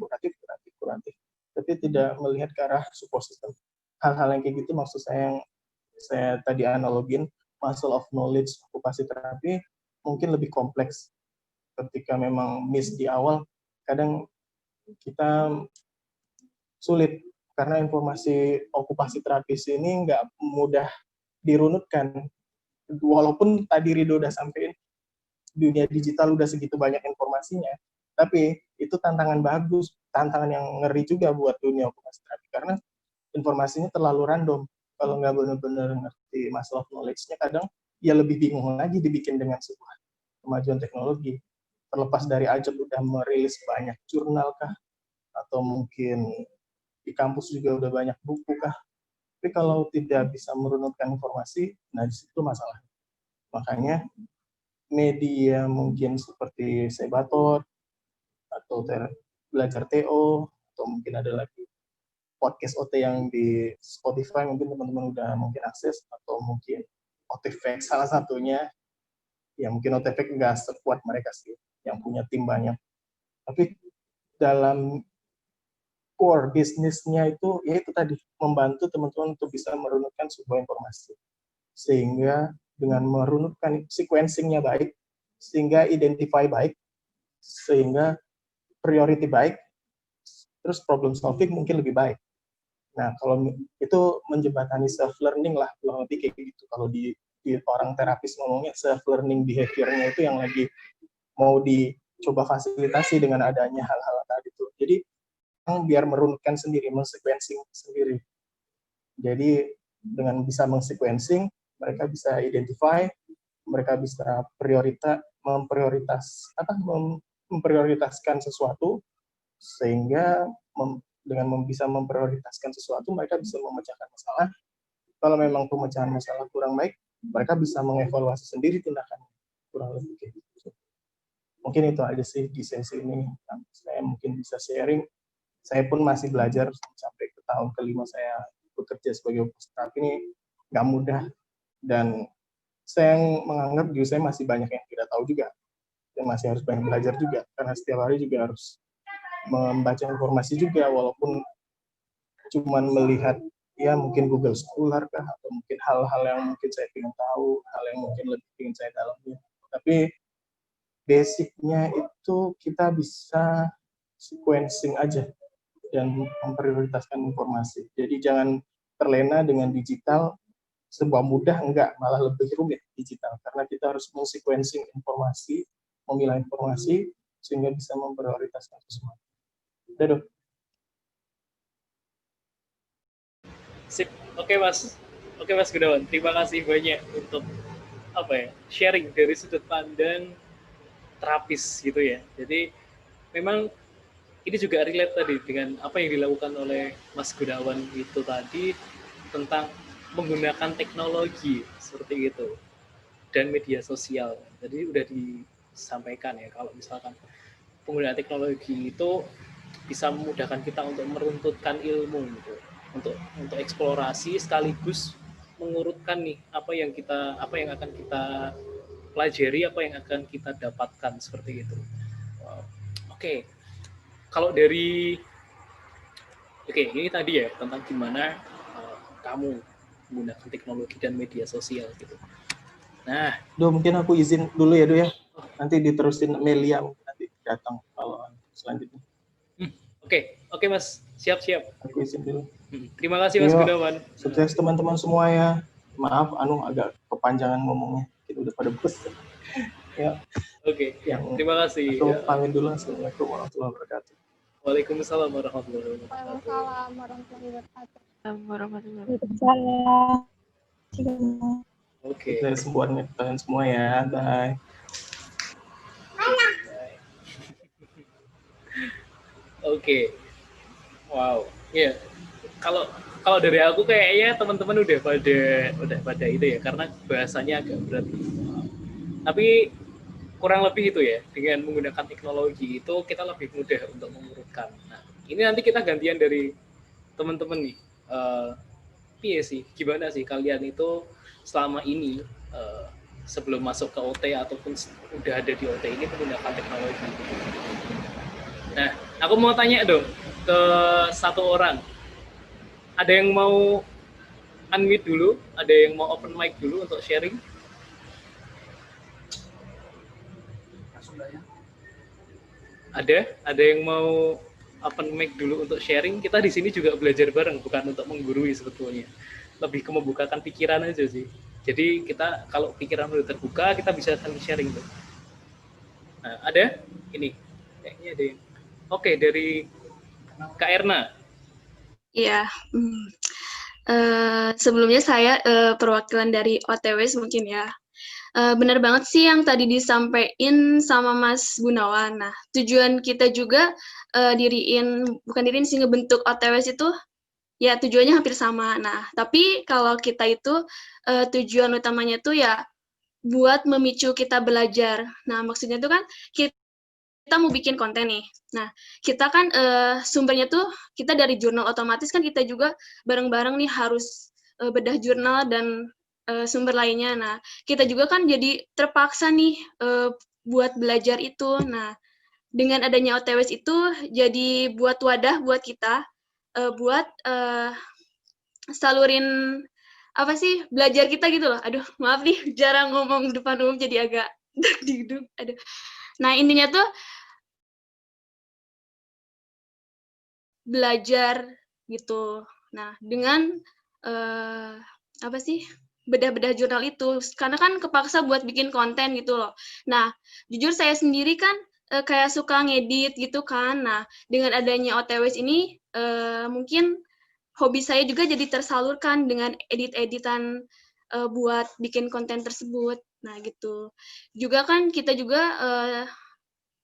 tapi tidak melihat ke arah support system. Hal-hal yang kayak gitu maksud saya yang saya tadi analogin, muscle of knowledge okupasi terapi mungkin lebih kompleks. Ketika memang miss di awal, kadang kita sulit karena informasi okupasi terapis ini nggak mudah dirunutkan. Walaupun tadi Rido udah sampein dunia digital udah segitu banyak informasinya, tapi itu tantangan bagus, tantangan yang ngeri juga buat dunia okupasi terapi karena informasinya terlalu random. Kalau nggak benar-benar ngerti masalah knowledge-nya, kadang ya lebih bingung lagi dibikin dengan sebuah kemajuan teknologi. Terlepas dari Ajab udah merilis banyak jurnal kah, atau mungkin di kampus juga udah banyak buku kah, tapi kalau tidak bisa merunutkan informasi, nah di situ masalah. Makanya media mungkin seperti Sebator, atau belajar TO, atau mungkin ada lagi podcast OT yang di Spotify, mungkin teman-teman udah mungkin akses, atau mungkin OTFX salah satunya, ya mungkin OTFX nggak sekuat mereka sih, yang punya tim banyak. Tapi dalam core bisnisnya itu, ya itu tadi, membantu teman-teman untuk bisa merunutkan sebuah informasi. Sehingga dengan merunutkan sequencing-nya baik, sehingga identify baik, sehingga priority baik, terus problem solving mungkin lebih baik. Nah, kalau itu menjembatani self-learning lah, kurang lebih kayak gitu. Kalau di orang terapis ngomongnya self-learning behavior-nya itu yang lagi mau dicoba fasilitasi dengan adanya hal-hal tadi itu. Jadi, biar merunutkan sendiri, men-sequencing sendiri. Jadi, dengan bisa men-sequencing, mereka bisa identify, mereka bisa memprioritaskan sesuatu, sehingga dengan bisa memprioritaskan sesuatu, mereka bisa memecahkan masalah. Kalau memang pemecahan masalah kurang baik, mereka bisa mengevaluasi sendiri tindakannya. Kurang lebih kayak gitu. Mungkin itu aja sih di sesi ini. Saya mungkin bisa sharing. Saya pun masih belajar sampai ke tahun kelima saya bekerja sebagai okupasi ini nggak mudah. Dan saya menganggap diri saya masih banyak yang tidak tahu juga. Dan masih harus banyak belajar juga. Karena setiap hari juga harus membaca informasi juga, walaupun cuman melihat ya mungkin Google Scholar kah, atau mungkin hal-hal yang mungkin saya ingin tahu, hal yang mungkin lebih ingin saya dalami. Tapi basicnya itu kita bisa sequencing aja dan memprioritaskan informasi. Jadi jangan terlena dengan digital, sebuah mudah enggak, malah lebih rumit digital karena kita harus men-sequencing informasi, memilah informasi sehingga bisa memprioritaskan sesuatu. Udah dong. Sip, oke Mas. Oke Mas Gunawan, terima kasih banyak untuk sharing dari sudut pandang terapis gitu ya. Jadi memang ini juga relate tadi dengan apa yang dilakukan oleh Mas Gunawan itu tadi tentang menggunakan teknologi seperti itu dan media sosial. Jadi udah disampaikan ya kalau misalkan penggunaan teknologi itu bisa memudahkan kita untuk meruntutkan ilmu gitu, untuk eksplorasi sekaligus mengurutkan nih apa yang akan kita pelajari, apa yang akan kita dapatkan seperti itu. Wow. Oke. Kalau dari ini tadi ya tentang gimana kamu menggunakan teknologi dan media sosial gitu. Nah, mungkin aku izin dulu ya, ya. Nanti diterusin Melia nanti datang kalau selanjutnya. Oke Mas, siap-siap. Aku izin dulu. Terima kasih Mas Gunawan. Sukses teman-teman semua ya. Maaf, agak kepanjangan ngomongnya. Kita udah pada bosan. Ya. Oke. Terima kasih. Aku pamit dulu. Assalamualaikum warahmatullahi wabarakatuh. Waalaikumsalam warahmatullahi wabarakatuh. Waalaikumsalam warahmatullahi wabarakatuh. Oke. Sembuhan kalian semua ya. Bye. Oke. Wow. Ya. Yeah. Kalau dari aku kayaknya teman-teman udah pada itu ya, karena bahasanya agak berat. Tapi kurang lebih itu ya, dengan menggunakan teknologi itu kita lebih mudah untuk mengurutkan. Nah, ini nanti kita gantian dari teman-teman nih. Gimana sih kalian itu selama ini sebelum masuk ke OT ataupun udah ada di OT ini menggunakan teknologi? Nah, aku mau tanya dong ke satu orang. Ada yang mau unmute dulu? Ada yang mau open mic dulu untuk sharing? Ada yang mau open mic dulu untuk sharing? Kita di sini juga belajar bareng, bukan untuk menggurui sebetulnya. Lebih ke membukakan pikiran aja sih. Jadi kita kalau pikiran udah terbuka, kita bisa saling sharing tuh. Nah, ada? Ini kayaknya ada yang. Oke, dari Kak Erna. Iya. Sebelumnya saya perwakilan dari OTW mungkin ya. Benar banget sih yang tadi disampaikan sama Mas Gunawan. Nah, tujuan kita juga ngebentuk OTW itu ya tujuannya hampir sama. Nah, tapi kalau kita itu tujuan utamanya tuh ya buat memicu kita belajar. Nah, maksudnya tuh kan kita mau bikin konten nih. Nah, kita kan sumbernya tuh kita dari jurnal, otomatis kan kita juga bareng-bareng nih harus bedah jurnal dan sumber lainnya. Nah, kita juga kan jadi terpaksa nih buat belajar itu. Nah, dengan adanya OTWS itu jadi buat wadah buat kita buat salurin apa sih belajar kita gitu loh. Aduh, maaf nih jarang ngomong depan umum jadi agak deg-deg. Aduh. Nah, intinya tuh belajar gitu. Nah, dengan bedah-bedah jurnal itu, karena kan kepaksa buat bikin konten gitu loh. Nah, jujur saya sendiri kan kayak suka ngedit gitu kan. Nah, dengan adanya OTWS ini mungkin hobi saya juga jadi tersalurkan dengan edit-editan buat bikin konten tersebut. Nah, gitu. Juga kan kita juga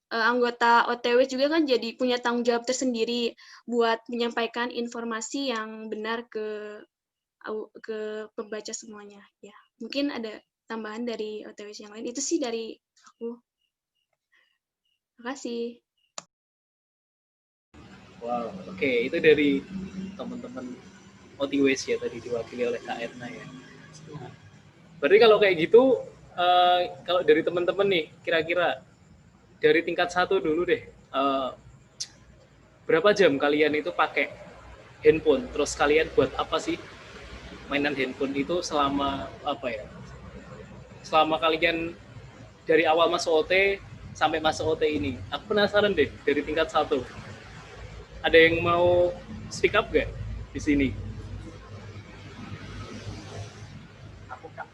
anggota OTW juga kan jadi punya tanggung jawab tersendiri buat menyampaikan informasi yang benar ke pembaca semuanya. Ya, mungkin ada tambahan dari OTW yang lain. Itu sih dari aku. Terima kasih. Wow, oke. Itu dari teman-teman OTW ya tadi diwakili oleh Kak Erna ya. Berarti kalau kayak gitu, kalau dari teman-teman nih, kira-kira dari tingkat 1 dulu deh, berapa jam kalian itu pakai handphone? Terus kalian buat apa sih mainan handphone itu selama selama kalian dari awal masuk OT sampai masuk OT ini? Aku penasaran deh dari tingkat 1. Ada yang mau speak up gak di sini? Aku Kak.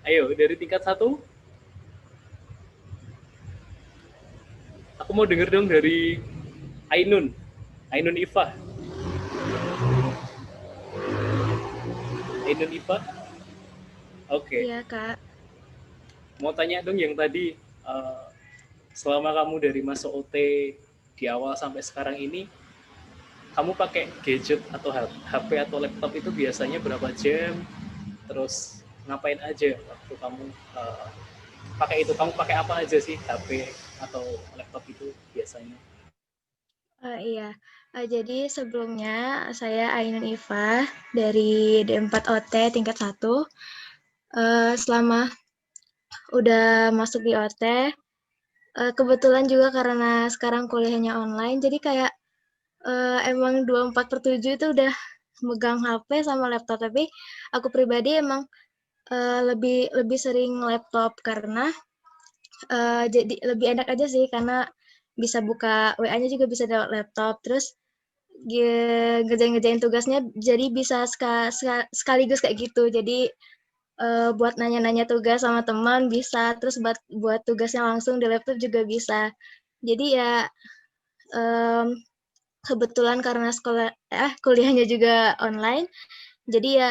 Ayo dari tingkat 1. Aku mau denger dong dari Ainun Ifah. Ainun Iva? Oke. Iya, Kak. Mau tanya dong yang tadi, selama kamu dari masuk OT di awal sampai sekarang ini, kamu pakai gadget atau HP atau laptop itu biasanya berapa jam? Terus ngapain aja waktu kamu pakai itu? Kamu pakai apa aja sih HP atau laptop itu biasanya? Iya, jadi sebelumnya saya Ainun Iva dari D4OT tingkat 1. Selama udah masuk di OT, kebetulan juga karena sekarang kuliahnya online, jadi kayak emang 24/7 itu udah megang HP sama laptop. Tapi aku pribadi emang lebih lebih sering laptop karena jadi lebih enak aja sih, karena bisa buka WA-nya juga bisa lewat laptop. Terus ngerjain tugasnya jadi bisa sekaligus kayak gitu. Jadi buat nanya-nanya tugas sama teman bisa, terus buat tugasnya langsung di laptop juga bisa. Jadi ya kebetulan karena kuliahnya juga online, jadi ya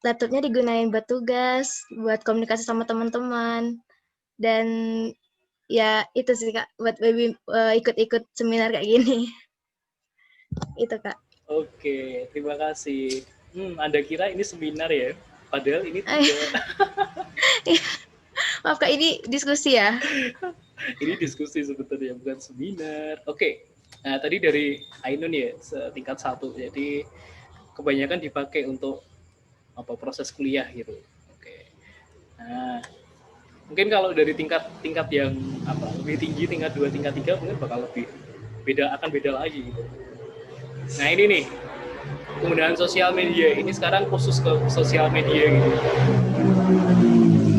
laptopnya digunain buat tugas, buat komunikasi sama teman-teman, dan ya itu sih Kak, buat ikut-ikut seminar kayak gini. Itu Kak. Oke, terima kasih. Anda kira ini seminar ya? Padahal ini tidak. Maaf Kak, ini diskusi ya? Ini diskusi sebetulnya, bukan seminar. Oke, nah tadi dari Ainun ya, tingkat 1. Jadi kebanyakan dipakai untuk proses kuliah gitu. Oke. Nah, mungkin kalau dari tingkat yang lebih tinggi, tingkat 2, tingkat 3 mungkin bakal lebih akan beda lagi gitu. Nah ini nih, penggunaan sosial media ini sekarang khusus ke sosial media gitu.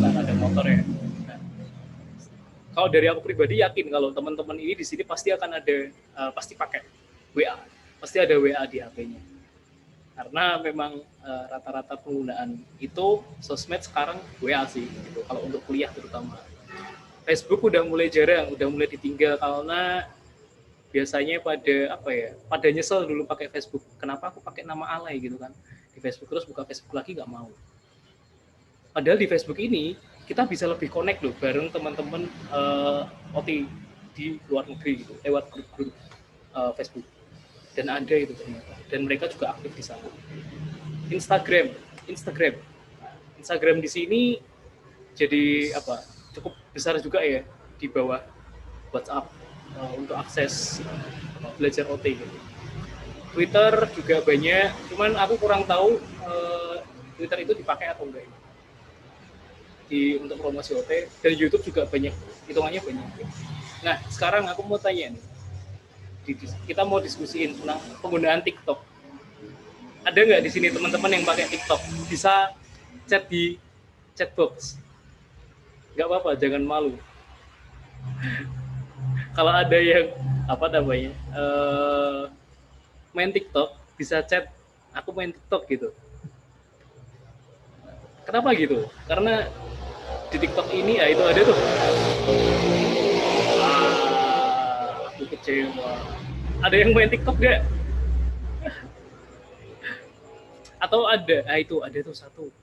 Nah, ada motor ya. Nah, kalau dari aku pribadi yakin kalau teman-teman ini di sini pasti akan ada, pasti pakai WA, pasti ada WA di HP-nya. Karena memang rata-rata penggunaan itu sosmed sekarang WA sih, gitu. Kalau untuk kuliah terutama. Facebook udah mulai jarang, udah mulai ditinggal karena biasanya pada nyesel dulu pakai Facebook. Kenapa aku pakai nama alay gitu kan di Facebook, terus buka Facebook lagi nggak mau. Padahal di Facebook ini kita bisa lebih connect loh bareng teman-teman OT di luar negeri gitu lewat grup-grup Facebook, dan ada itu ternyata, dan mereka juga aktif di sana. Instagram di sini jadi cukup besar juga ya di bawah WhatsApp untuk akses belajar OT gitu. Twitter juga banyak, cuman aku kurang tahu Twitter itu dipakai atau enggak untuk promosi OT. Dan YouTube juga banyak, hitungannya banyak. Nah sekarang aku mau tanya nih, kita mau diskusiin tentang penggunaan TikTok. Ada nggak di sini teman-teman yang pakai TikTok? Bisa chat di chatbox, nggak apa-apa, jangan malu. Kalau ada yang main TikTok, bisa chat, aku main TikTok gitu. Kenapa gitu? Karena di TikTok ini ya itu ada tuh. Aku kecewa. Ada yang main TikTok gak? Atau ada? Itu ada tuh satu.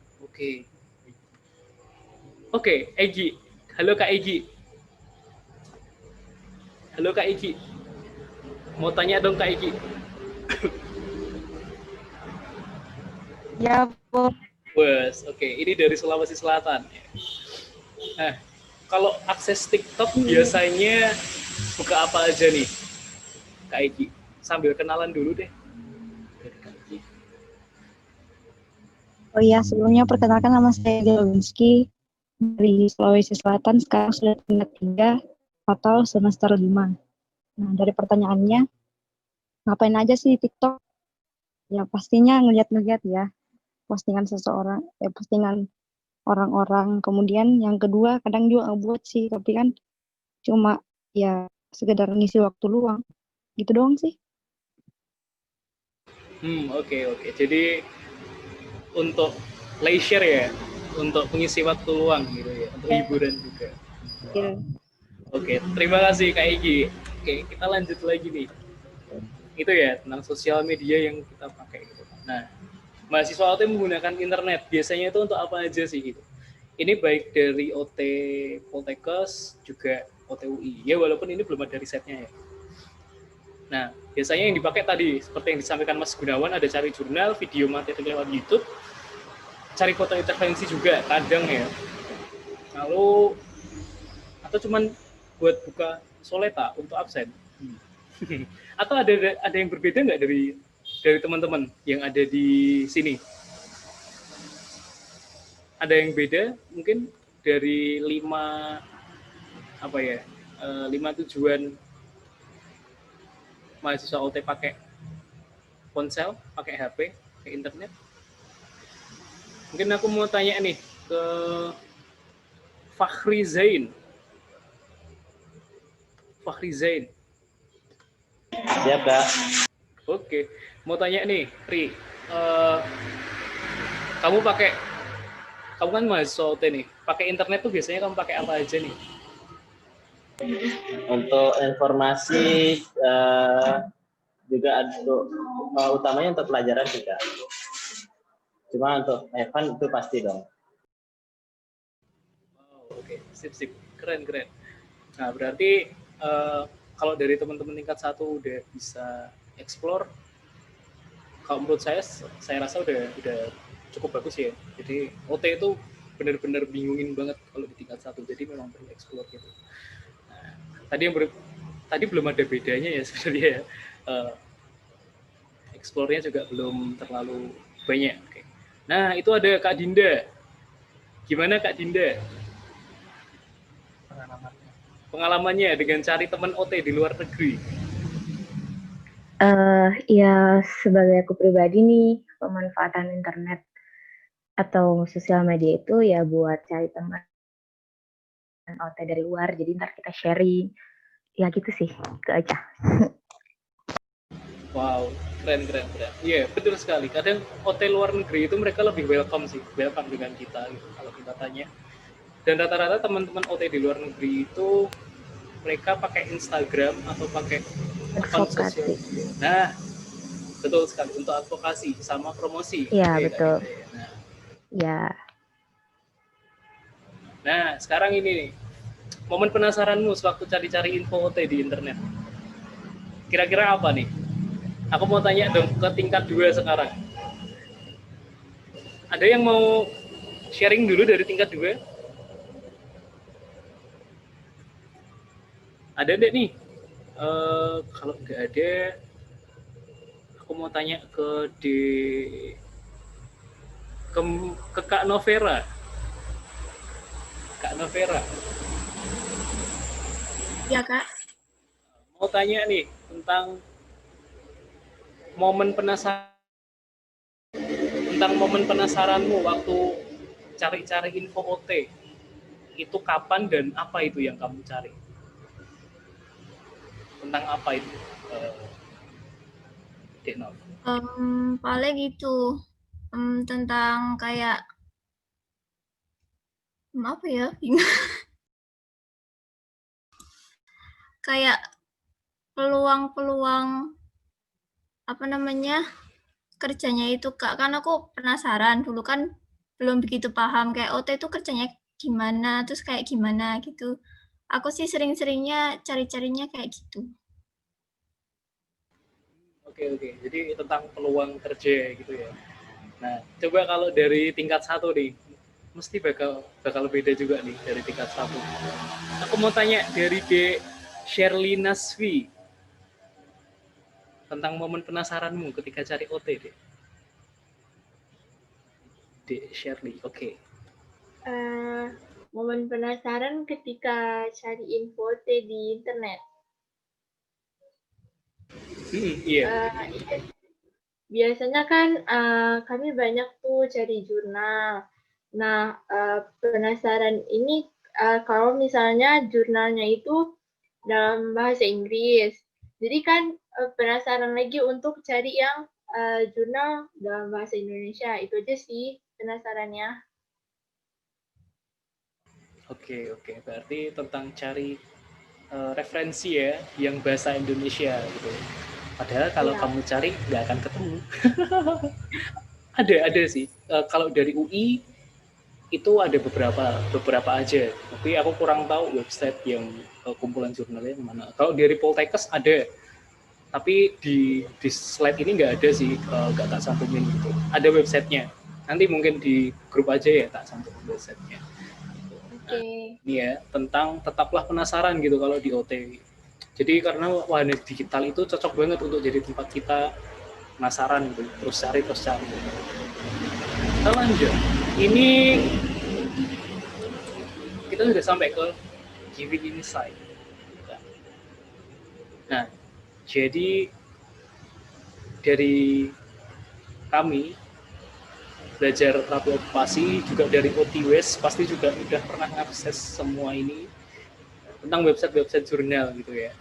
Oke, Egi. Halo Kak Egi. Halo Kak Egi. Mau tanya dong Kak Egi. Ya, Bu. Bos, oke. Ini dari Sulawesi Selatan. Nah, kalau akses TikTok biasanya buka apa aja nih, Kak Egi? Sambil kenalan dulu deh. Oh iya, sebelumnya perkenalkan nama saya Gelowinski dari Sulawesi Selatan, sekarang sudah tingkat 3 atau semester 5. Nah, dari pertanyaannya, ngapain aja sih TikTok? Ya, pastinya ngeliat-ngeliat ya, postingan seseorang, postingan orang-orang. Kemudian yang kedua, kadang juga ngebuat sih, tapi kan cuma ya sekedar ngisi waktu luang. Gitu doang sih. Oke. Jadi untuk leisure ya, untuk mengisi waktu luang gitu ya, untuk hiburan juga. Ya. Oke, terima kasih Kak Egi. Oke, kita lanjut lagi nih. Itu ya tentang sosial media yang kita pakai gitu. Nah, mahasiswa OT menggunakan internet, biasanya itu untuk apa aja sih gitu? Ini baik dari OT Poltekkes, juga OT UI. Ya walaupun ini belum ada risetnya ya. Nah, biasanya yang dipakai tadi, seperti yang disampaikan Mas Gunawan, ada cari jurnal, video materi lewat YouTube, cari foto intervensi juga, kadang ya. Lalu, atau cuman buat buka Soleta untuk absen. Atau ada yang berbeda nggak dari teman-teman yang ada di sini? Ada yang beda mungkin dari 5 tujuan mahasiswa OT pakai ponsel, pakai HP, pakai internet. Mungkin aku mau tanya nih ke Fakhri Zain. Siap, Kak. Oke, mau tanya nih, Ri. Kamu kan mahasiswa OT nih, pakai internet tuh biasanya kamu pakai apa aja nih? Untuk informasi juga utamanya untuk pelajaran juga. Cuma untuk Evan itu pasti dong. Oke, sip, keren. Nah, berarti kalau dari teman-teman tingkat 1 udah bisa explore, kalau menurut saya rasa udah cukup bagus ya. Jadi OT itu benar-benar bingungin banget kalau di tingkat 1, jadi memang perlu explore gitu. Nah, tadi belum ada bedanya ya sebenarnya ya. Explore-nya juga belum terlalu banyak. Oke. Nah, itu ada Kak Dinda. Gimana Kak Dinda? Pengalamannya dengan cari teman OT di luar negeri. Ya sebagai aku pribadi nih, pemanfaatan internet atau sosial media itu ya buat cari teman OT dari luar, jadi ntar kita sharing. Ya gitu sih, itu aja. Wow, keren. Iya, betul sekali. Kadang OT luar negeri itu mereka lebih welcome dengan kita gitu, kalau kita tanya. Dan rata-rata teman-teman OT di luar negeri itu mereka pakai Instagram atau pakai akun sosial. Nah, betul sekali, untuk advokasi sama promosi. Iya, betul. Nah, nah, sekarang ini nih, momen penasaranmu sewaktu cari-cari info OT di internet. Kira-kira apa nih? Aku mau tanya dong ke tingkat 2 sekarang. Ada yang mau sharing dulu dari tingkat 2? Ada nggak nih? Kalau nggak ada, aku mau tanya ke Kak Novera. Kak Novera. Ya, Kak. Mau tanya nih tentang momen penasaranmu waktu cari-cari info OT. Itu kapan dan apa itu yang kamu cari? Tentang apa itu, Deknov? Paling itu tentang kayak apa ya, kayak peluang apa namanya kerjanya itu Kak, kan aku penasaran dulu kan belum begitu paham kayak OT itu kerjanya gimana, terus kayak gimana gitu. Aku sih sering-seringnya cari-carinya kayak gitu. Oke. Jadi tentang peluang kerja gitu ya. Nah, coba kalau dari tingkat 1 nih, mesti bakal beda juga nih dari tingkat 1. Aku mau tanya dari Dek Shirley Nasvi tentang momen penasaranmu ketika cari OT, Dek. Dek Shirley, oke. Momen penasaran ketika cari info OT di internet. Iya. Biasanya kan kami banyak tuh cari jurnal. Nah, penasaran ini kalau misalnya jurnalnya itu dalam bahasa Inggris. Jadi kan penasaran lagi untuk cari yang jurnal dalam bahasa Indonesia. Itu aja sih penasarannya. Oke. Berarti tentang cari referensi ya yang bahasa Indonesia gitu. Padahal kalau kamu cari nggak akan ketemu. Ada sih. Kalau dari UI itu ada beberapa aja. Tapi aku kurang tahu website yang kumpulan jurnalnya yang mana. Kalau dari Poltekkes ada, tapi di slide ini nggak ada sih, nggak tak cantumin gitu. Ada websitenya. Nanti mungkin di grup aja ya tak cantumin websitenya. Nah, ini ya tentang tetaplah penasaran gitu kalau di OT. Jadi karena wahana digital itu cocok banget untuk jadi tempat kita penasaran gitu, terus cari. Kita lanjut. Ini kita sudah sampai ke giving insight. Nah, jadi dari kami belajar terapi okupasi juga dari OTWS pasti juga udah pernah akses semua ini tentang website jurnal gitu ya.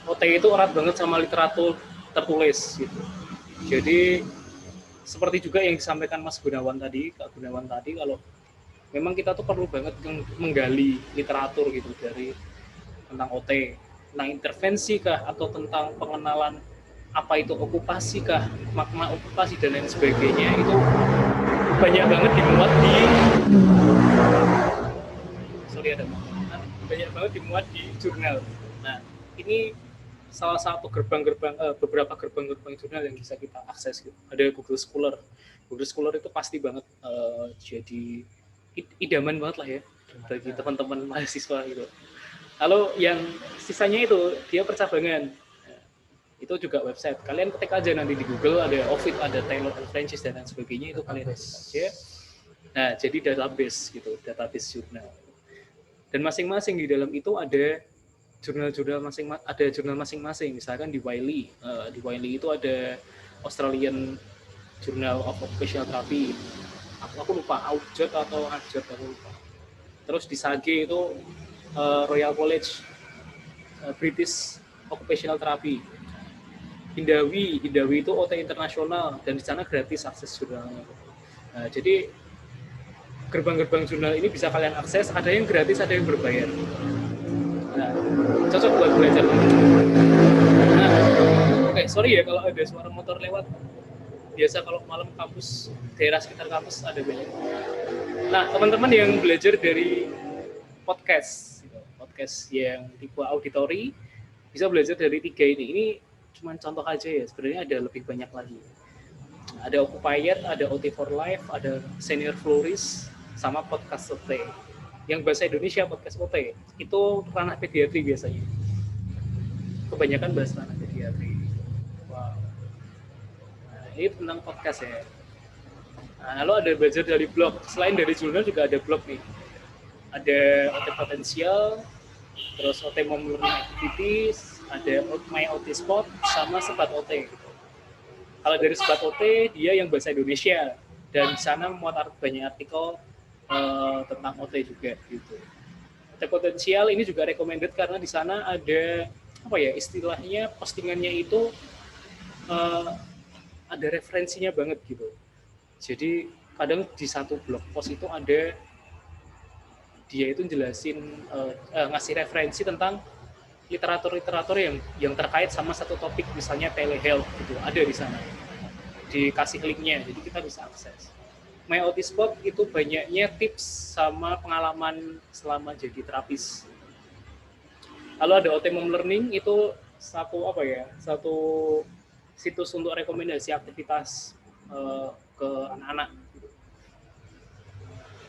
OT itu erat banget sama literatur tertulis gitu. Jadi seperti juga yang disampaikan Kak Gunawan tadi kalau memang kita tuh perlu banget menggali literatur gitu dari tentang OT, tentang intervensi kah atau tentang pengenalan apa itu okupasi kah, makna okupasi dan lain sebagainya, itu banyak banget dimuat di dimuat di jurnal. Nah, ini salah satu beberapa gerbang jurnal yang bisa kita akses gitu. Ada Google Scholar. Google Scholar itu pasti banget jadi idaman banget lah ya bagi teman-teman mahasiswa gitu. Lalu yang sisanya itu dia percabangan. Itu juga website. Kalian ketik aja nanti di Google, ada Ovid, ada Taylor and Francis dan lain sebagainya, itu kalian aja. Nah, jadi database gitu, database jurnal. Dan masing-masing di dalam itu ada jurnal masing-masing. Misalkan di Wiley, itu ada Australian Journal of Occupational Therapy. Aku lupa Outjot atau Adjot, aku lupa. Terus di SAGE itu Royal College British Occupational Therapy. Hindawi itu OT internasional dan di sana gratis akses jurnalnya. Nah, jadi gerbang-gerbang jurnal ini bisa kalian akses, ada yang gratis, ada yang berbayar. Nah, cocok buat belajar. Nah, oke, sorry ya kalau ada suara motor lewat. Biasa kalau malam kampus, daerah sekitar kampus ada banyak. Nah, teman-teman yang belajar dari podcast yang tipe auditori bisa belajar dari 3 ini. Ini cuma contoh aja ya, sebenarnya ada lebih banyak lagi. Ada Occupied, ada OT for Life, ada Senior Florist, sama podcast OT. Yang bahasa Indonesia podcast OT itu ranah pediatri biasanya. Kebanyakan bahasa ranah pediatri. Wow. Nah, ini tentang podcast ya. Nah, lalu ada belajar dari blog. Selain dari jurnal juga ada blog nih. Ada OT Potensial, terus OT Mom Learning Activities, ada My OT Spot, sama Sebat OT. Kalau dari Sebat OT, dia yang bahasa Indonesia, dan di sana muat banyak artikel tentang OT juga gitu. OT Potensial ini juga recommended karena di sana ada istilahnya postingannya itu ada referensinya banget gitu. Jadi kadang di satu blog post itu ada dia itu jelasin ngasih referensi tentang literatur yang terkait sama satu topik, misalnya telehealth gitu, ada di sana. Dikasih linknya, jadi kita bisa akses. My OT Spot itu banyaknya tips sama pengalaman selama jadi terapis. Lalu ada OT Mom Learning, itu satu situs untuk rekomendasi aktivitas ke anak-anak.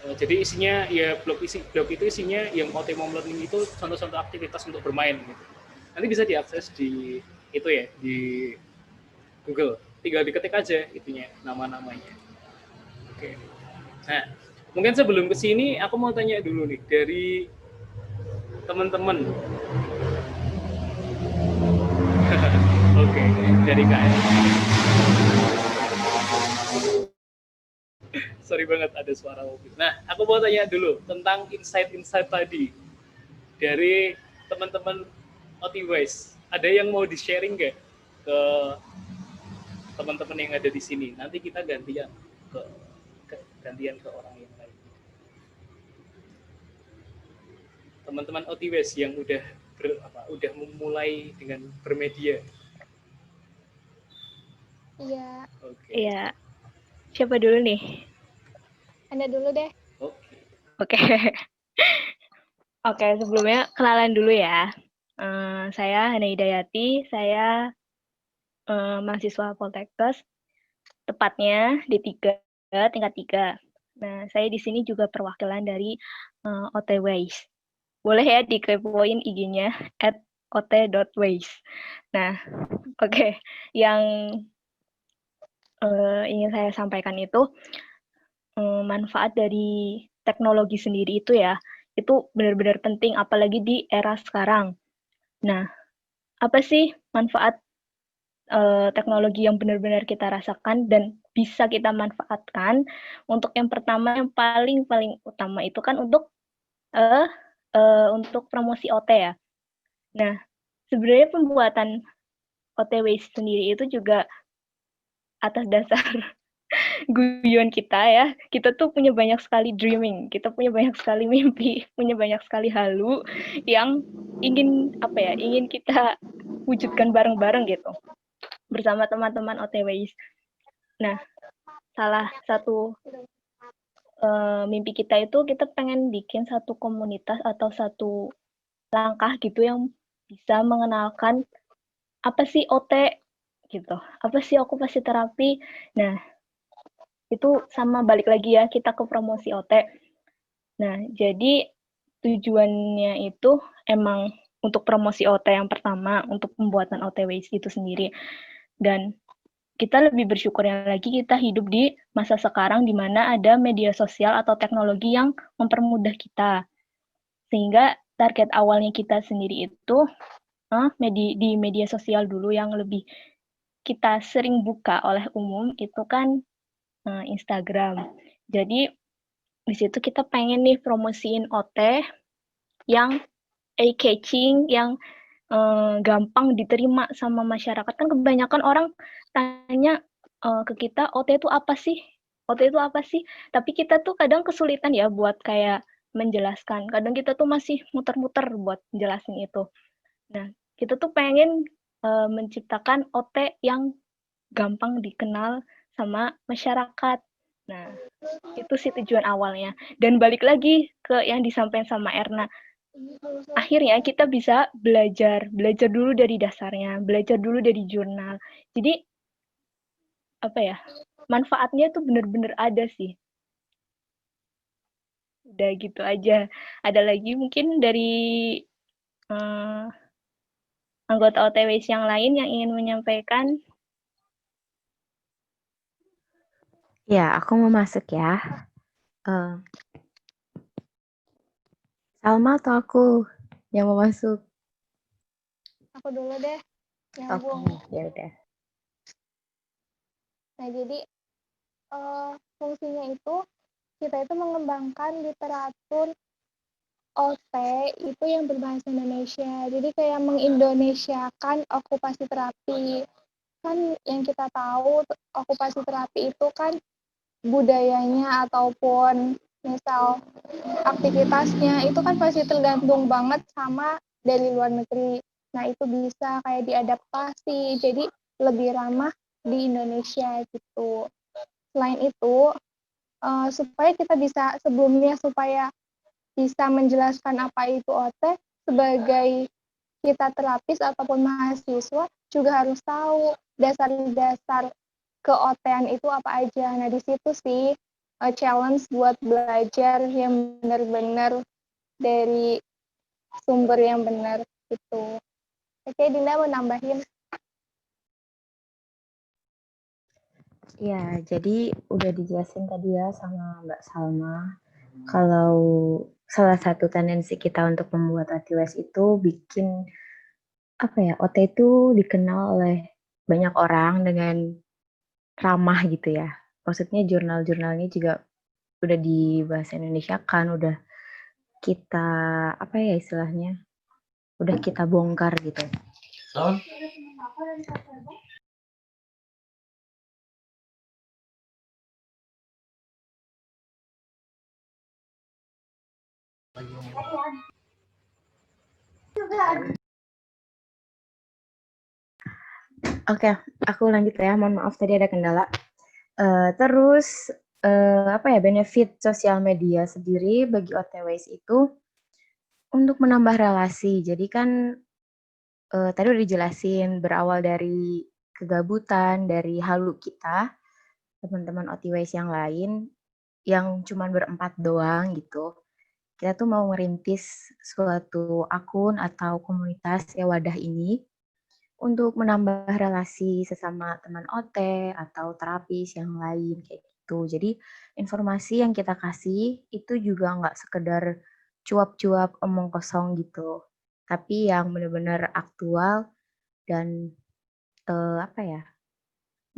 Jadi isinya ya blog itu isinya yang OT Mom Learning itu contoh-contoh aktivitas untuk bermain gitu. Nanti bisa diakses di itu ya, di Google. Tinggal diketik aja itunya, nama-namanya. Oke. Nah, mungkin sebelum ke sini aku mau tanya dulu nih dari teman-teman. Oke, dari KM. Sorry banget ada suara mobil. Nah, aku mau tanya dulu tentang insight-insight tadi dari teman-teman OTWise. Ada yang mau di-sharing nggak ke teman-teman yang ada di sini? Nanti kita gantian ke orang yang lain. Teman-teman OTWise yang udah memulai dengan bermedia. Iya, Oke. Iya, siapa dulu nih? Anda dulu deh. Oke. Oke. Oke, sebelumnya kenalan dulu ya. Saya Hana Hidayati, saya mahasiswa Poltekkes, tepatnya D3, tingkat 3. Nah, saya di sini juga perwakilan dari OTWays. Boleh ya dikepoin IG-nya @ot.ways. Nah, oke. Yang ingin saya sampaikan itu manfaat dari teknologi sendiri itu ya, itu benar-benar penting apalagi di era sekarang. Nah, apa sih manfaat teknologi yang benar-benar kita rasakan dan bisa kita manfaatkan? Untuk yang pertama, yang paling utama itu kan untuk promosi OT ya. Nah, sebenarnya pembuatan OTW sendiri itu juga atas dasar guyon kita ya. Kita tuh punya banyak sekali dreaming, kita punya banyak sekali mimpi, punya banyak sekali halu yang ingin ingin kita wujudkan bareng-bareng gitu bersama teman-teman OTWs. Nah, salah satu mimpi kita itu kita pengen bikin satu komunitas atau satu langkah gitu yang bisa mengenalkan apa sih OT gitu, apa sih okupasi terapi. Nah, itu sama balik lagi ya kita ke promosi OT. Nah, jadi tujuannya itu emang untuk promosi OT yang pertama, untuk pembuatan OTW itu sendiri. Dan kita lebih bersyukurnya lagi kita hidup di masa sekarang di mana ada media sosial atau teknologi yang mempermudah kita. Sehingga target awalnya kita sendiri itu di media sosial dulu yang lebih kita sering buka oleh umum itu kan Instagram. Jadi di situ kita pengen nih promosiin OT yang eye-catching, yang gampang diterima sama masyarakat. Kan kebanyakan orang tanya ke kita, OT itu apa sih? OT itu apa sih? Tapi kita tuh kadang kesulitan ya buat kayak menjelaskan. Kadang kita tuh masih muter-muter buat jelasin itu. Nah, kita tuh pengen menciptakan OT yang gampang dikenal sama masyarakat. Nah, itu sih tujuan awalnya. Dan balik lagi ke yang disampaikan sama Erna. Akhirnya kita bisa belajar dulu dari dasarnya, belajar dulu dari jurnal. Jadi, apa ya, manfaatnya tuh benar-benar ada sih. Udah gitu aja. Ada lagi mungkin dari anggota OTWs yang lain yang ingin menyampaikan? Ya, aku mau masuk ya. Salma atau aku yang mau masuk? Aku dulu deh, nyambung. Oke, ya udah. Nah, jadi fungsinya itu kita itu mengembangkan literatur OT itu yang berbahasa Indonesia. Jadi kayak mengindonesiakan okupasi terapi. Kan yang kita tahu okupasi terapi itu kan budayanya ataupun misal aktivitasnya itu kan pasti tergantung banget sama dari luar negeri. Nah, itu bisa kayak diadaptasi jadi lebih ramah di Indonesia gitu. Selain itu, supaya kita bisa menjelaskan apa itu OT sebagai kita terapis ataupun mahasiswa juga harus tahu dasar-dasar ke-OT-an itu apa aja. Nah, di situ sih challenge buat belajar yang benar-benar dari sumber yang benar gitu. Oke, Dinda mau nambahin? Ya, jadi udah dijelasin tadi ya sama Mbak Salma. Kalau salah satu tendensi kita untuk membuat OTWS itu bikin OT itu dikenal oleh banyak orang dengan ramah gitu ya. Maksudnya jurnal-jurnalnya juga udah di bahasa Indonesia kan, udah kita istilahnya, udah kita bongkar gitu. Oke, aku lanjut ya. Mohon maaf tadi ada kendala. Terus benefit sosial media sendiri bagi OTWs itu untuk menambah relasi. Jadi kan tadi udah dijelasin berawal dari kegabutan, dari halu kita, teman-teman OTWs yang lain yang cuman berempat doang gitu. Kita tuh mau merintis suatu akun atau komunitas ya wadah ini untuk menambah relasi sesama teman OT atau terapis yang lain kayak gitu. Jadi informasi yang kita kasih itu juga nggak sekedar cuap-cuap omong kosong gitu, tapi yang benar-benar aktual dan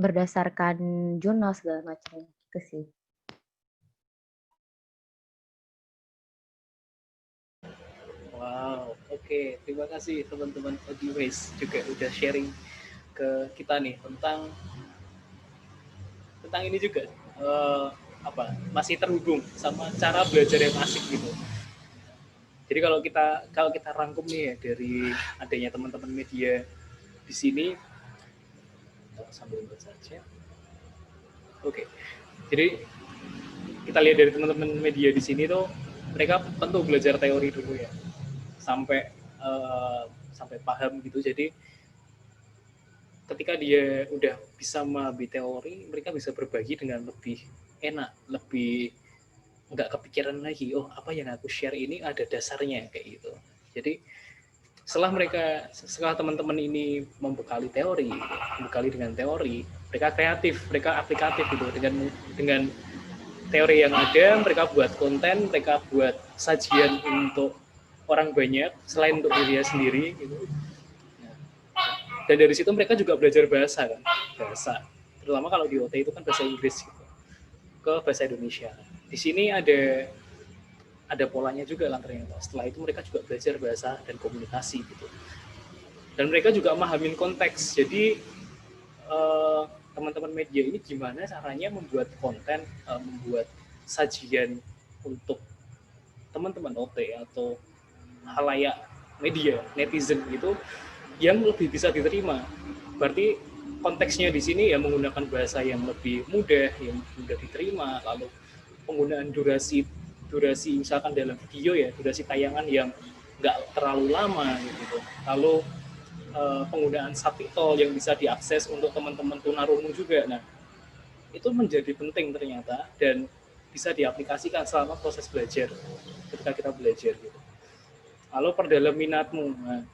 berdasarkan jurnal segala macam gitu sih. Wow, oke. Terima kasih teman-teman OTWs juga udah sharing ke kita nih tentang ini juga masih terhubung sama cara belajar yang asik gitu. Jadi kalau kita rangkum nih ya dari adanya teman-teman media di sini, sambil baca saja. Oke. Jadi kita lihat dari teman-teman media di sini tuh mereka tentu belajar teori dulu ya. Sampai paham gitu. Jadi ketika dia udah bisa memahami teori, mereka bisa berbagi dengan lebih enak, lebih nggak kepikiran lagi, oh apa yang aku share ini ada dasarnya kayak gitu. Jadi setelah teman-teman ini membekali dengan teori, mereka kreatif, mereka aplikatif gitu dengan teori yang ada, mereka buat konten, mereka buat sajian untuk orang banyak selain untuk dirinya sendiri gitu. Dan dari situ mereka juga belajar bahasa, terutama kalau di OT itu kan bahasa Inggris gitu, ke bahasa Indonesia. Di sini ada polanya juga lah ternyata. Setelah itu mereka juga belajar bahasa dan komunikasi gitu. Dan mereka juga memahamin konteks. Jadi teman-teman media ini gimana caranya membuat konten, membuat sajian untuk teman-teman OT atau halayak media, netizen gitu, yang lebih bisa diterima. Berarti konteksnya di sini ya menggunakan bahasa yang lebih mudah, yang mudah diterima, lalu penggunaan durasi misalkan dalam video ya, durasi tayangan yang nggak terlalu lama gitu. Lalu penggunaan subtitle yang bisa diakses untuk teman-teman tunarungu juga. Nah, itu menjadi penting ternyata dan bisa diaplikasikan selama proses belajar ketika kita belajar gitu. Lalu perdalam minatmu. Nah,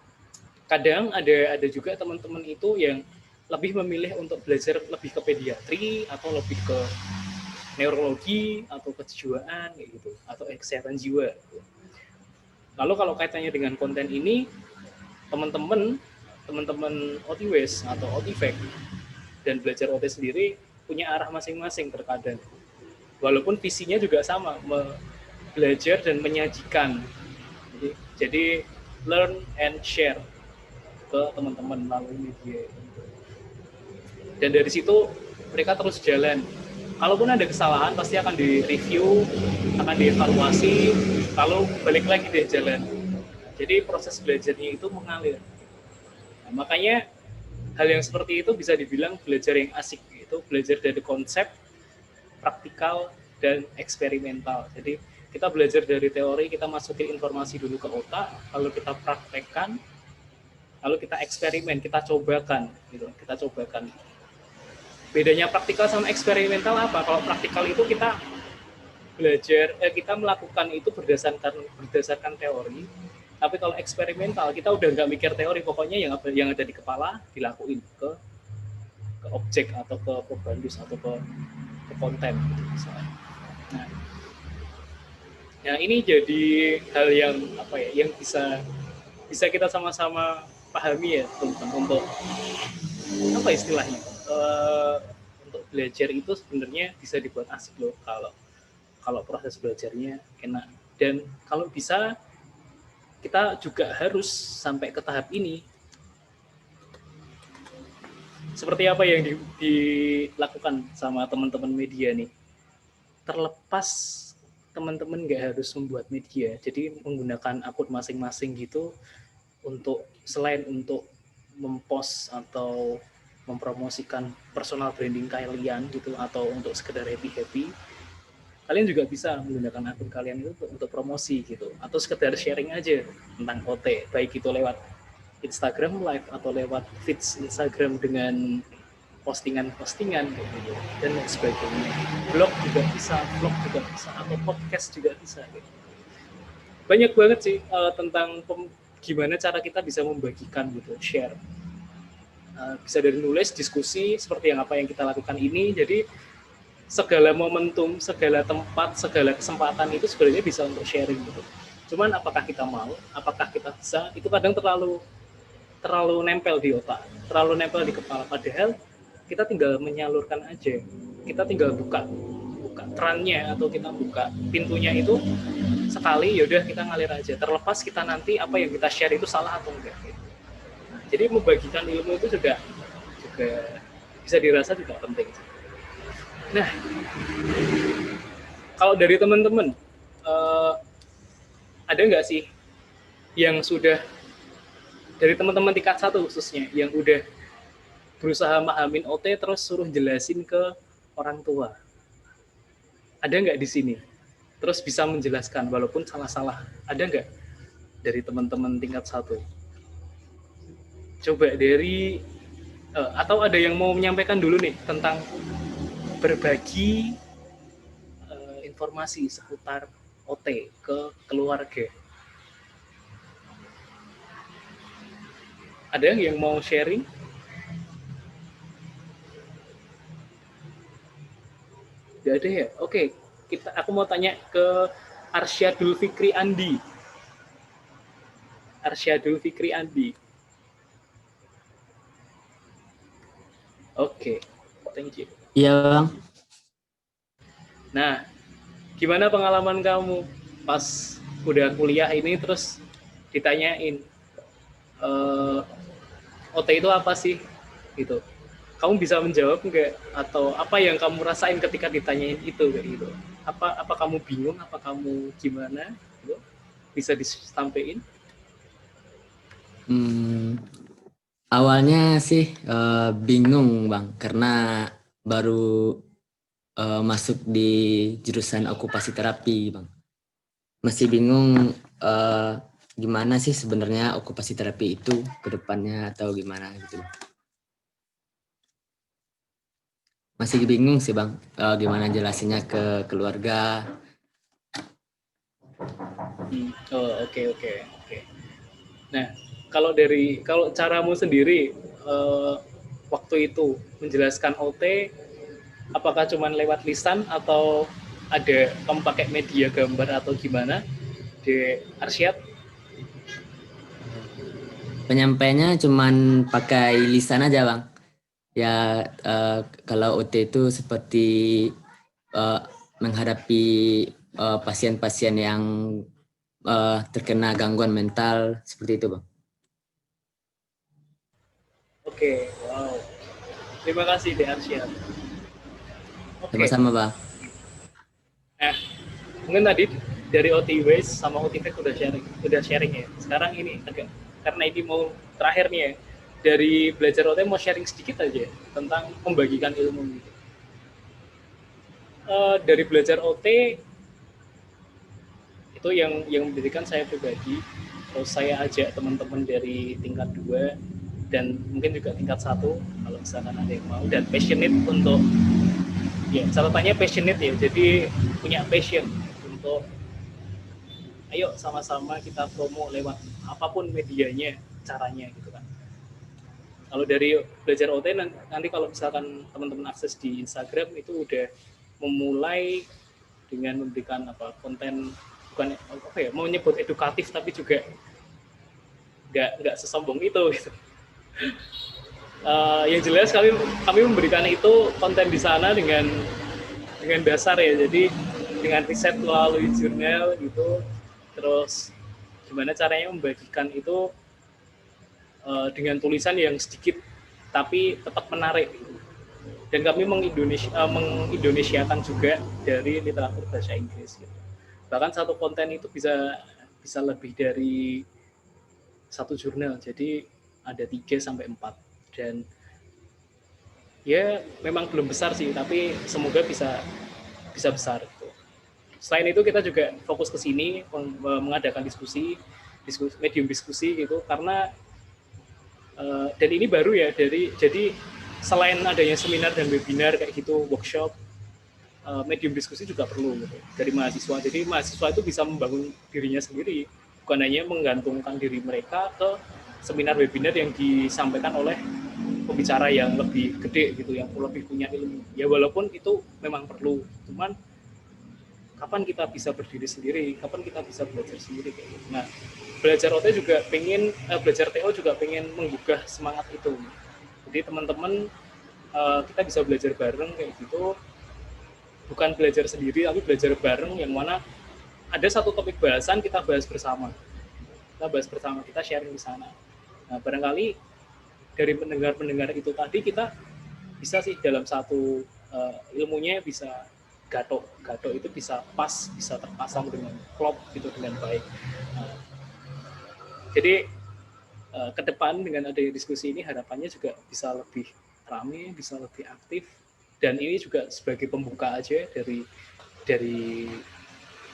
kadang ada juga teman-teman itu yang lebih memilih untuk belajar lebih ke pediatri atau lebih ke neurologi atau kejiwaan kayak gitu, atau kesehatan jiwa. Lalu kalau kaitannya dengan konten ini, teman-teman OTWs atau OTFAC dan belajar OT sendiri punya arah masing-masing terkadang. Walaupun visinya juga sama, belajar dan menyajikan. Jadi learn and share ke teman-teman melalui media. Dan dari situ mereka terus jalan. Kalaupun ada kesalahan pasti akan direview, akan dievaluasi, lalu balik lagi deh jalan. Jadi proses belajarnya itu mengalir. Nah, makanya hal yang seperti itu bisa dibilang belajar yang asik, itu belajar dari konsep, praktikal, dan eksperimental. Jadi kita belajar dari teori, kita masukin informasi dulu ke otak, lalu kita praktekkan, lalu kita eksperimen, kita cobakan. Bedanya praktikal sama eksperimental apa? Kalau praktikal itu kita belajar, kita melakukan itu berdasarkan teori. Tapi kalau eksperimental kita udah nggak mikir teori, pokoknya yang ada di kepala dilakuin ke objek atau ke probandus atau ke konten gitu misalnya. Nah, ini jadi hal yang yang bisa kita sama-sama pahami ya teman-teman, untuk istilahnya untuk belajar itu sebenarnya bisa dibuat asik loh kalau proses belajarnya enak. Dan kalau bisa kita juga harus sampai ke tahap ini. Seperti apa yang dilakukan sama teman-teman media nih. Terlepas teman-teman nggak harus membuat media, jadi menggunakan akun masing-masing gitu selain untuk mempost atau mempromosikan personal branding kalian gitu, atau untuk sekedar happy-happy, kalian juga bisa menggunakan akun kalian itu untuk promosi gitu, atau sekedar sharing aja tentang OT, baik itu lewat Instagram Live atau lewat feeds Instagram dengan postingan-postingan gitu, dan lain sebagainya. Blog juga bisa, vlog juga bisa, atau podcast juga bisa gitu. Banyak banget sih tentang gimana cara kita bisa membagikan gitu, share. Bisa dari nulis, diskusi seperti yang apa yang kita lakukan ini. Jadi segala momentum, segala tempat, segala kesempatan itu sebenarnya bisa untuk sharing gitu. Cuman apakah kita mau, apakah kita bisa, itu kadang terlalu nempel di otak, terlalu nempel di kepala. Padahal kita tinggal menyalurkan aja, kita tinggal buka kerannya, atau kita buka pintunya itu sekali, yaudah kita ngalir aja. Terlepas kita nanti apa yang kita share itu salah atau enggak gitu. Jadi membagikan ilmu itu juga bisa dirasa juga penting. Nah, kalau dari teman-teman, ada nggak sih yang sudah, dari teman-teman tingkat 1 khususnya, yang udah berusaha mahamin OT terus suruh jelasin ke orang tua? Ada nggak di sini? Terus bisa menjelaskan walaupun salah-salah. Ada nggak dari teman-teman tingkat 1? Coba dari, atau ada yang mau menyampaikan dulu nih tentang berbagi informasi seputar OT ke keluarga. Ada yang mau sharing? Gak ada ya? Oke, aku mau tanya ke Arsyadul Fikri Andi. Oke, thank you. Iya, Bang. Nah, gimana pengalaman kamu pas udah kuliah ini terus ditanyain OT itu apa sih? Gitu. Kamu bisa menjawab nggak? Atau apa yang kamu rasain ketika ditanyain itu kayak gitu? Apa kamu bingung? Apa kamu gimana? Gitu. Bisa disampaikan? Awalnya sih bingung, Bang, karena baru masuk di jurusan okupasi terapi, Bang. Masih bingung gimana sih sebenarnya okupasi terapi itu ke depannya atau gimana gitu. Masih bingung sih, Bang, gimana jelasinnya ke keluarga. Oke. Nah, kalau caramu sendiri waktu itu menjelaskan OT, apakah cuma lewat lisan atau ada kamu pakai media gambar atau gimana di Arsyad? Penyampaiannya cuma pakai lisan aja, Bang. Ya kalau OT itu seperti menghadapi pasien-pasien yang terkena gangguan mental seperti itu, Bang. Oke, wow. Terima kasih De Arsyad. Sama-sama, Bang. Nah, mungkin tadi dari OT Waste sama OT Tech udah sharing ya. Sekarang ini agak, karena ini mau terakhir nih ya, dari belajar OT mau sharing sedikit aja tentang membagikan ilmu gitu. Dari belajar OT itu yang menjadikan saya pribadi, terus saya ajak teman-teman dari tingkat 2 dan mungkin juga tingkat 1 kalau misalkan ada yang mau dan passionate untuk, ya catatannya passionate ya, jadi punya passion untuk ayo sama-sama kita promo lewat apapun medianya, caranya gitu kan. Kalau dari belajar OT nanti kalau misalkan teman-teman akses di Instagram itu udah memulai dengan memberikan konten, bukan mau nyebut edukatif tapi juga nggak sesombong itu gitu. Yang jelas kami memberikan itu konten di sana dengan dasar ya, jadi dengan riset melalui jurnal gitu, terus gimana caranya membagikan itu dengan tulisan yang sedikit tapi tetap menarik. Dan kami mengindonesiakan juga dari literatur bahasa Inggris gitu. Bahkan satu konten itu bisa lebih dari satu jurnal, jadi ada 3 sampai 4 dan ya memang belum besar sih, tapi semoga bisa besar gitu. Selain itu kita juga fokus ke sini mengadakan diskusi medium diskusi gitu, karena dan ini baru ya, jadi selain adanya seminar dan webinar kayak gitu, workshop, medium diskusi juga perlu gitu, dari mahasiswa. Jadi mahasiswa itu bisa membangun dirinya sendiri, bukan hanya menggantungkan diri mereka ke seminar webinar yang disampaikan oleh pembicara yang lebih gede gitu, yang lebih punya ilmu. Ya walaupun itu memang perlu, cuman kapan kita bisa berdiri sendiri, kapan kita bisa belajar sendiri kayak gitu. Nah, belajar OT juga belajar TO juga pengen menggugah semangat itu. Jadi teman-teman kita bisa belajar bareng kayak gitu, bukan belajar sendiri tapi belajar bareng, yang mana ada satu topik bahasan kita bahas bersama. Kita sharing di sana. Nah, barangkali dari pendengar itu tadi kita bisa sih dalam satu ilmunya bisa gato itu bisa bisa terpasang dengan klop gitu, dengan baik. Jadi ke depan dengan adanya diskusi ini harapannya juga bisa lebih ramai, bisa lebih aktif, dan ini juga sebagai pembuka aja dari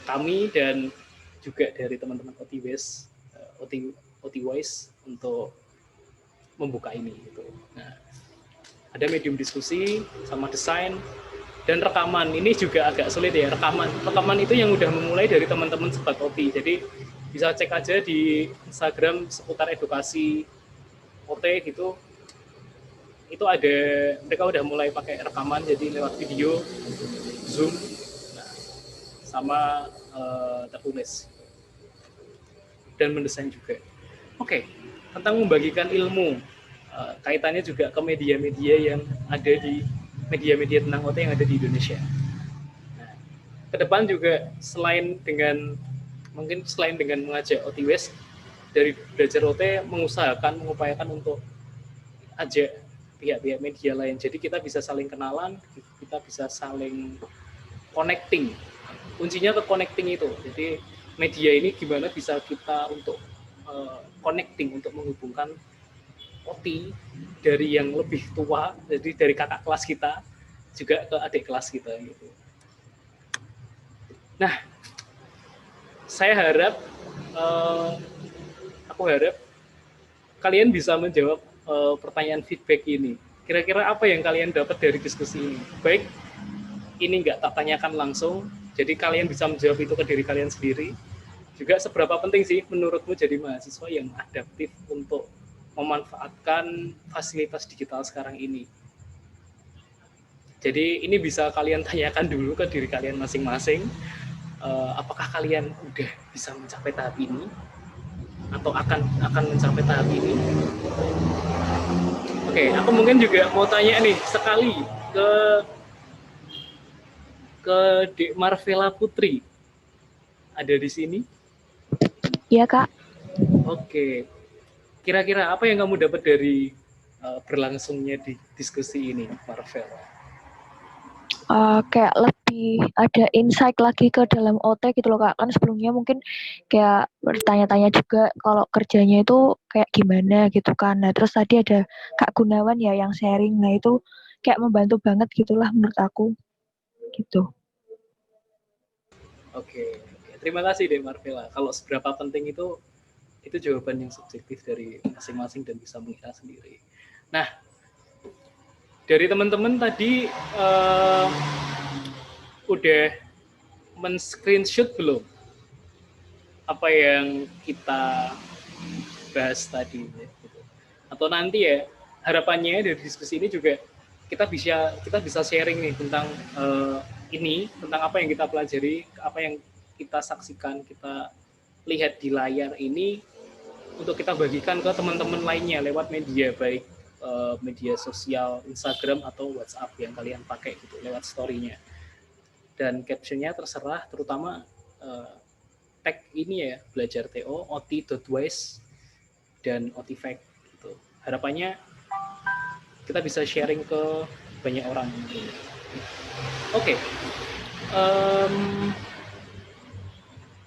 kami dan juga dari teman-teman OTWise untuk membuka ini gitu. Nah, ada medium diskusi sama desain dan rekaman. Ini juga agak sulit ya, rekaman itu yang udah memulai dari teman-teman Sobat OT. Jadi bisa cek aja di Instagram seputar edukasi OT gitu. Itu ada, mereka udah mulai pakai rekaman, jadi lewat video, Zoom, sama tertulis dan mendesain juga. Oke, tentang membagikan ilmu, kaitannya juga ke media-media yang ada di media-media tentang OT yang ada di Indonesia. Nah, ke depan juga selain dengan mengajak OTWS dari belajar OT, mengupayakan untuk ajak pihak-pihak media lain. Jadi kita bisa saling kenalan, kita bisa saling connecting. Kuncinya ke connecting itu. Jadi media ini gimana bisa kita untuk connecting, untuk menghubungkan OT dari yang lebih tua, jadi dari kakak kelas kita juga ke adik kelas kita gitu. Nah, aku harap kalian bisa menjawab pertanyaan feedback ini. Kira-kira apa yang kalian dapat dari diskusi ini? Baik, ini nggak tak tanyakan langsung, jadi kalian bisa menjawab itu ke diri kalian sendiri. Juga seberapa penting sih menurutmu jadi mahasiswa yang adaptif untuk memanfaatkan fasilitas digital sekarang ini. Jadi ini bisa kalian tanyakan dulu ke diri kalian masing-masing. Apakah kalian udah bisa mencapai tahap ini atau akan mencapai tahap ini? Oke, aku mungkin juga mau tanya nih sekali ke Dek Marvela Putri. Ada di sini? Iya, Kak. Oke. Kira-kira apa yang kamu dapat dari berlangsungnya di diskusi ini, Marvel? Kayak lebih ada insight lagi ke dalam OT gitu loh, Kak. Kan sebelumnya mungkin kayak bertanya-tanya juga kalau kerjanya itu kayak gimana gitu kan. Nah, terus tadi ada Kak Gunawan ya yang sharing. Nah, itu kayak membantu banget gitulah menurut aku. Gitu. Oke. Terima kasih deh Marvela. Kalau seberapa penting itu jawaban yang subjektif dari masing-masing dan bisa mengira sendiri. Nah, dari teman-teman tadi udah men-screenshot belum apa yang kita bahas tadi? Atau nanti ya, harapannya dari diskusi ini juga kita bisa sharing nih tentang tentang apa yang kita pelajari, apa yang kita saksikan, kita lihat di layar ini, untuk kita bagikan ke teman-teman lainnya lewat media, baik media sosial, Instagram atau WhatsApp yang kalian pakai gitu, lewat story-nya. Dan caption-nya terserah, terutama tag ini ya, belajar TO, ot.wise, dan otifact gitu. Harapannya kita bisa sharing ke banyak orang. Oke.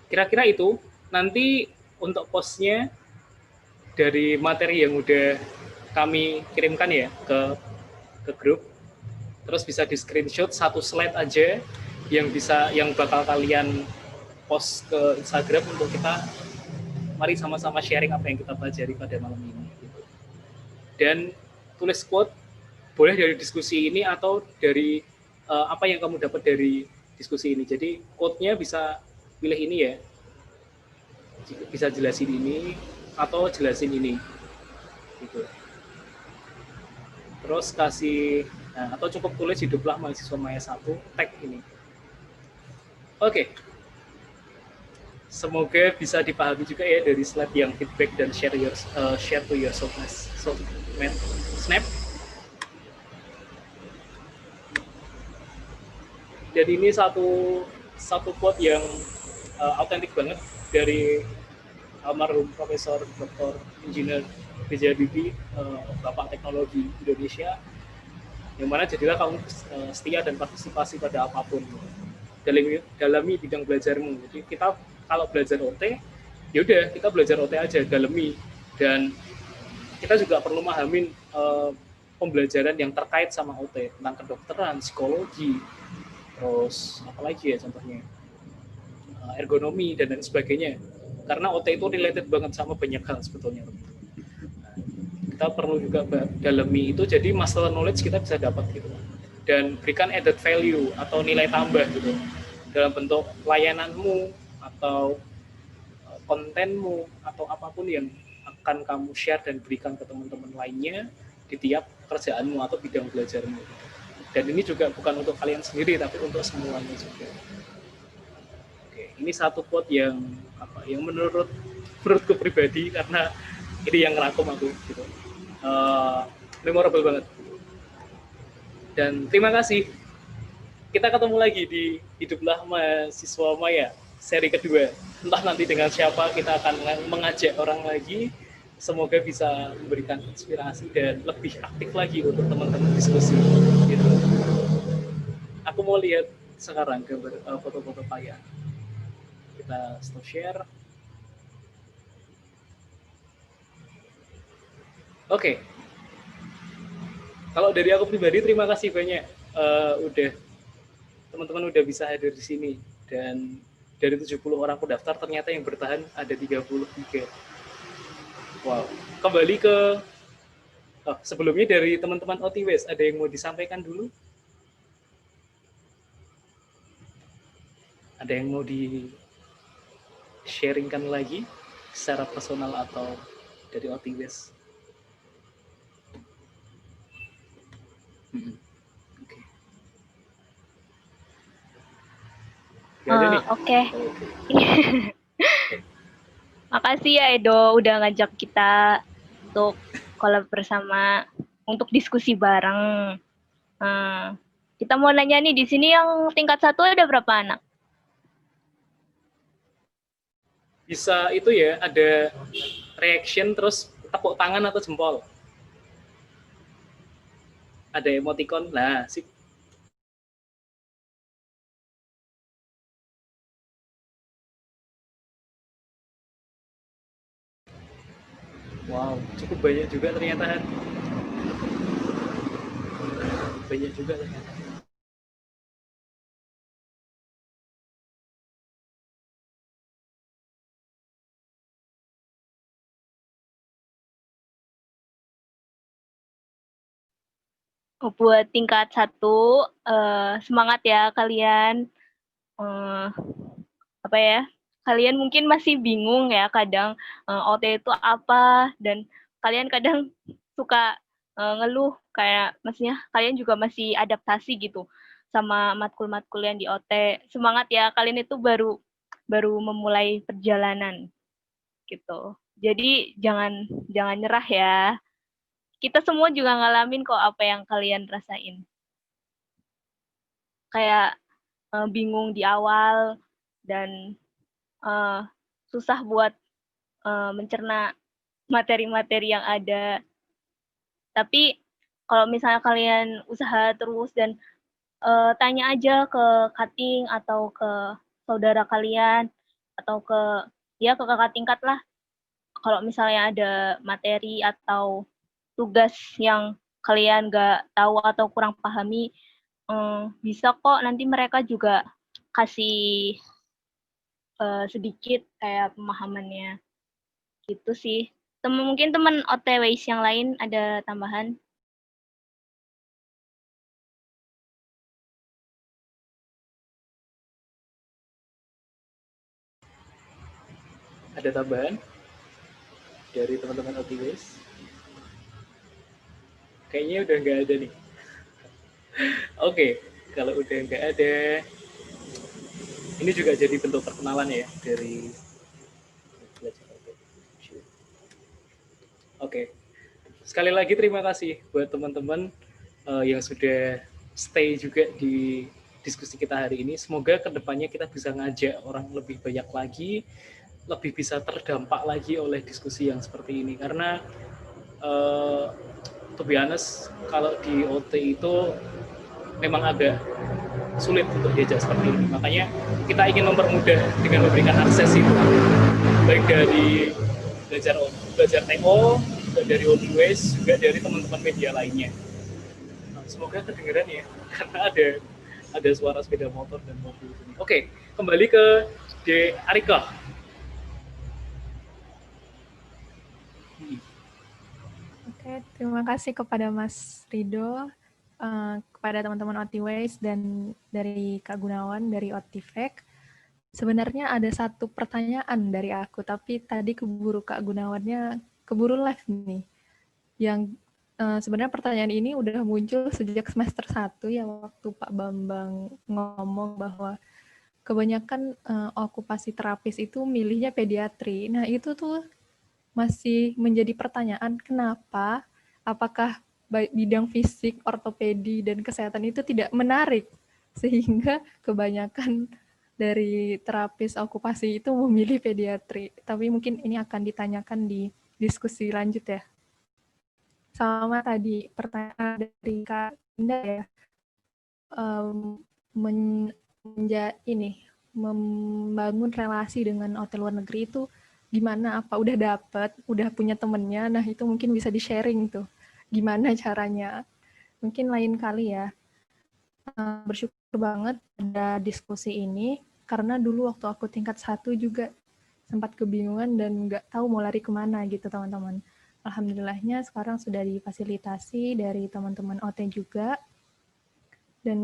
Kira-kira itu. Nanti untuk postnya dari materi yang udah kami kirimkan ya ke grup, Terus bisa di screenshot satu slide aja yang bakal kalian post ke Instagram untuk kita mari sama-sama sharing apa yang kita pelajari pada malam ini. Gitu. Dan tulis quote boleh dari diskusi ini atau dari apa yang kamu dapat dari diskusi ini. Jadi quote-nya bisa pilih ini ya, bisa jelasin ini atau jelasin ini. Gitu. Terus kasih, nah, atau cukup tulis hiduplah mahasiswa Maya 1, tag ini. Oke. Semoga bisa dipahami juga ya dari slide yang feedback dan share to your soulmate snap. Jadi ini satu quote yang autentik banget dari almarhum Profesor Dr. Engineer B.J. Habibie, Bapak Teknologi Indonesia, yang mana jadilah kamu setia dan partisipasi pada apapun dalami bidang belajarmu. Jadi kita kalau belajar OT, yaudah kita belajar OT aja, dalami, dan kita juga perlu memahamin pembelajaran yang terkait sama OT tentang kedokteran, psikologi, terus apalagi ya contohnya ergonomi dan lain sebagainya. Karena OT itu related banget sama banyak hal sebetulnya. Kita perlu juga dalami itu, jadi masalah knowledge kita bisa dapat gitu, dan berikan added value atau nilai tambah gitu dalam bentuk layananmu atau kontenmu atau apapun yang akan kamu share dan berikan ke teman-teman lainnya di tiap kerjaanmu atau bidang belajarmu. Dan ini juga bukan untuk kalian sendiri tapi untuk semuanya juga. Oke, ini satu quote yang menurutku pribadi, karena ini yang ngerangkum aku gitu. Memorable banget. Dan terima kasih. Kita ketemu lagi di Hiduplah Mahasiswa Maya seri kedua. Entah nanti dengan siapa kita akan mengajak orang lagi. Semoga bisa memberikan inspirasi dan lebih aktif lagi untuk teman-teman diskusi. Gitu. Aku mau lihat sekarang gambar foto-foto Paya. Kita stop share. Oke. Kalau dari aku pribadi, terima kasih banyak teman-teman udah bisa hadir di sini, dan dari 70 orang pendaftar ternyata yang bertahan ada 33. Wow. Kembali ke sebelumnya dari teman-teman OTWS, ada yang mau disampaikan dulu? Ada yang mau di-sharingkan lagi secara personal atau dari OTWS? Oke. Oke. Makasih ya Edo udah ngajak kita untuk collab bersama, untuk diskusi bareng. Kita mau nanya nih, di sini yang tingkat 1 ada berapa anak? Bisa itu ya, ada reaction terus tepuk tangan atau jempol. Ada emoticon. Nah, sip. Wow, cukup banyak juga ternyata. Banyak juga ternyata. Buat tingkat 1, semangat ya kalian. Apa ya? Kalian mungkin masih bingung ya kadang OT itu apa, dan kalian kadang suka ngeluh kayak maksudnya kalian juga masih adaptasi gitu sama matkul-matkul yang di OT. Semangat ya, kalian itu baru memulai perjalanan gitu. Jadi jangan nyerah ya. Kita semua juga ngalamin kok apa yang kalian rasain. Kayak bingung di awal dan susah buat mencerna materi-materi yang ada. Tapi kalau misalnya kalian usaha terus dan tanya aja ke cutting atau ke saudara kalian atau ke kakak tingkat lah. Kalau misalnya ada materi atau tugas yang kalian nggak tahu atau kurang pahami, bisa kok nanti mereka juga kasih sedikit kayak pemahamannya gitu sih. Mungkin teman OTWs yang lain ada tambahan? Ada tambahan dari teman-teman OTWs? Kayaknya udah nggak ada nih. Oke, kalau udah nggak ada, ini juga jadi bentuk perkenalan ya dari Oke, sekali lagi terima kasih buat teman-teman yang sudah stay juga di diskusi kita hari ini. Semoga kedepannya kita bisa ngajak orang lebih banyak lagi, lebih bisa terdampak lagi oleh diskusi yang seperti ini. Karena to be honest, kalau di OT itu memang agak sulit untuk diajak seperti ini. Makanya kita ingin mempermudah dengan memberikan akses itu, baik dari belajar TO, juga dari OTWs, juga dari teman-teman media lainnya. Nah, semoga kedengeran ya, karena ada suara sepeda motor dan mobil ini. Oke, kembali ke De Arika. Oke, terima kasih kepada Mas Rido, kepada teman-teman OTWs dan dari Kak Gunawan dari OTIFEK. Sebenarnya ada satu pertanyaan dari aku, tapi tadi keburu Kak Gunawannya keburu live nih. Yang sebenarnya pertanyaan ini udah muncul sejak semester 1 ya, waktu Pak Bambang ngomong bahwa kebanyakan okupasi terapis itu milihnya pediatri. Nah, itu tuh masih menjadi pertanyaan, kenapa? Apakah bidang fisik, ortopedi, dan kesehatan itu tidak menarik? Sehingga kebanyakan dari terapis okupasi itu memilih pediatri. Tapi mungkin ini akan ditanyakan di diskusi lanjut ya. Sama tadi pertanyaan dari Kak Indah ya, membangun relasi dengan OT luar negeri itu gimana? Apa udah dapet, udah punya temennya? Nah itu mungkin bisa di-sharing tuh, gimana caranya? Mungkin lain kali ya. Bersyukur banget ada diskusi ini, karena dulu waktu aku tingkat 1 juga sempat kebingungan dan nggak tahu mau lari kemana gitu teman-teman. Alhamdulillahnya sekarang sudah difasilitasi dari teman-teman OT juga. Dan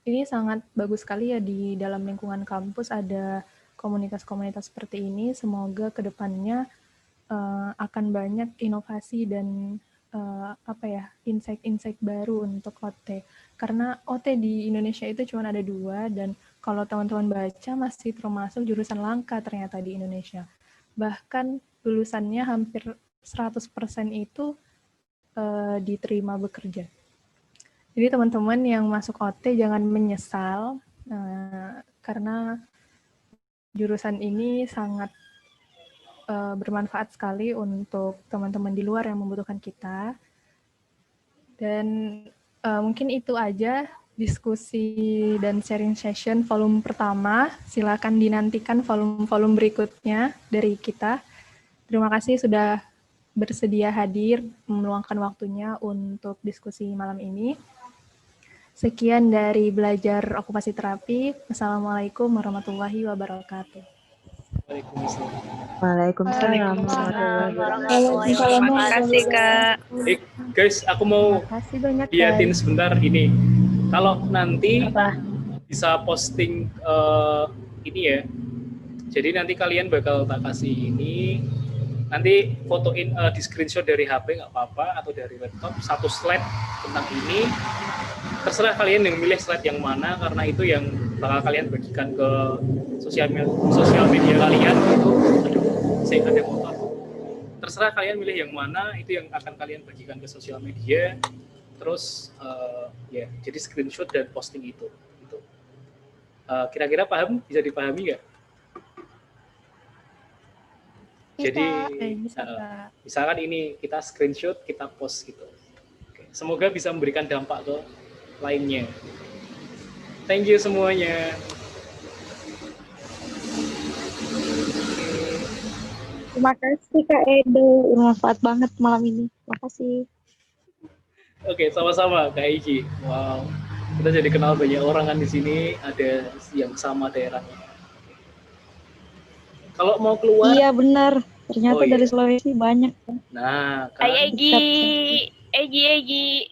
ini sangat bagus sekali ya, di dalam lingkungan kampus ada komunitas-komunitas seperti ini. Semoga kedepannya akan banyak inovasi dan insight-insight baru untuk OT. Karena OT di Indonesia itu cuma ada 2, dan kalau teman-teman baca masih termasuk jurusan langka ternyata di Indonesia. Bahkan lulusannya hampir 100% itu diterima bekerja. Jadi teman-teman yang masuk OT jangan menyesal, karena jurusan ini sangat bermanfaat sekali untuk teman-teman di luar yang membutuhkan kita. Dan mungkin itu aja diskusi dan sharing session volume pertama. Silakan dinantikan volume-volume berikutnya dari kita. Terima kasih sudah bersedia hadir, meluangkan waktunya untuk diskusi malam ini. Sekian dari Belajar Okupasi Terapi. Wassalamualaikum warahmatullahi wabarakatuh. Waalaikumsalam warahmatullahi wabarakatuh. Terima kasih, Kak. Guys, aku mau liatin sebentar ini. Kalau nanti bisa posting ini ya. Jadi nanti kalian bakal tak kasih ini. Nanti fotoin di screenshot dari HP nggak apa-apa, atau dari laptop, satu slide tentang ini. Terserah kalian yang milih slide yang mana, karena itu yang bakal kalian bagikan ke sosial media kalian. Saya ada motor. Terserah kalian milih yang mana, itu yang akan kalian bagikan ke sosial media. Terus ya, jadi screenshot dan posting itu. Kira-kira paham? Bisa dipahami nggak? Jadi misalkan ini kita screenshot, kita post gitu. Oke. Semoga bisa memberikan dampak ke lainnya. Thank you semuanya. Terima kasih Kak Edo, bermanfaat banget malam ini. Terima kasih. Oke, sama-sama Kak Iji. Wow. Kita jadi kenal banyak orang kan di sini, ada yang sama daerahnya. Kalau mau keluar, Iya benar. Ternyata Oh, iya. dari Sulawesi banyak. nah Hai kan. Egi. Egi.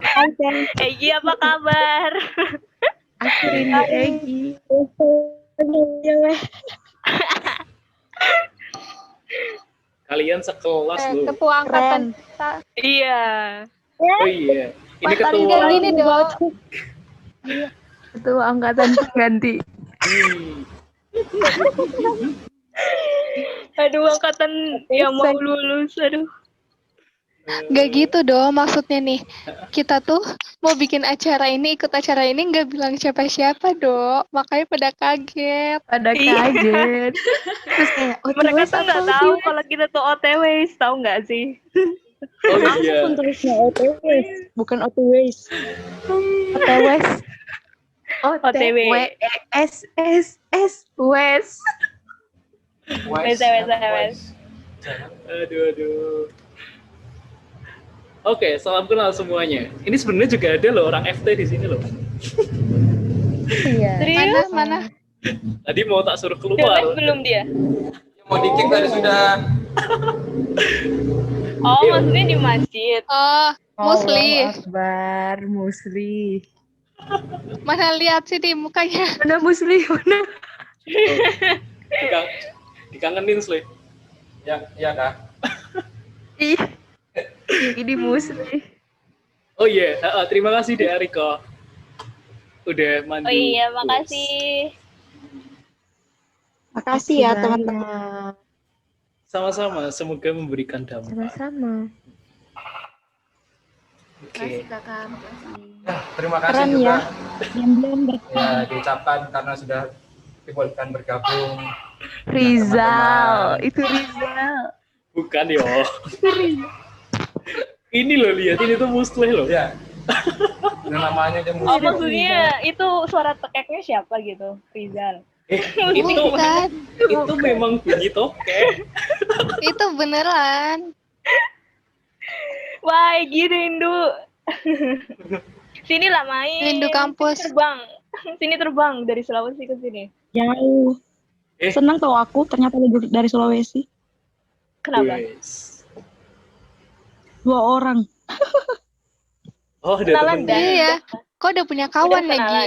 Hai Chen. Egi apa kabar? Aku rindu Egi. Kalian sekelas loh. Ketua angkatan kita. Iya. Oh iya, ini Tadi ketua. kayak gini dong. Ketua angkatan ganti. Aduh, angkatan yang mau lulus, aduh. Gak gitu dong maksudnya nih. Kita tuh mau bikin acara ini, ikut acara ini nggak bilang siapa-siapa dok. Makanya pada kaget. Pada kaget. Terus kayak Mereka tuh nggak tahu kalau kita tuh OTW, tahu nggak sih? Oh Aku iya. pun tulisnya OTW, bukan OTW. OTW. OTW. S Wes. Wes. Aduh. Oke, salam kenal semuanya. Ini sebenarnya juga ada loh orang FT di sini loh. Iya. Serius? Mana? Tadi mau tak suruh Udah keluar. live belum dia? Mau di-kick tadi sudah. Oh, maksudnya di masjid. Oh, Musli. Akbar, Musli. Mana lihat sih di mukanya. Mana Musli? Mana? Dikangenin Sle. Ya Kak. Ih. Ini Musli. Oh iya, terima kasih Dek Ariko. Udah mandu. Oh iya, makasih. Makasih ya teman-teman. Sama-sama, semoga memberikan dampak. Sama-sama. Oke. Kakak. Terima kasih Keren juga. ya. Diam-diam Ya, diucapkan karena sudah dibolehkan bergabung. Rizal, itu Rizal. Bukan yo. Ini loh, lihat ini tuh Musli loh. Ya. Yang namanya aja Oh, maksudnya itu suara tekeknya siapa gitu? Rizal. Itu memang bunyi tokek. Itu beneran. Wah, gitu Rindu. Sini lah main. Rindu kampus. Sini terbang dari Sulawesi ke sini. Jauh. Senang tau aku ternyata dari Sulawesi. Kenapa? Yes. 2 orang. Oh, ada Kenalan temennya. Iya. Kok udah punya kawan Udah kenalan. lagi?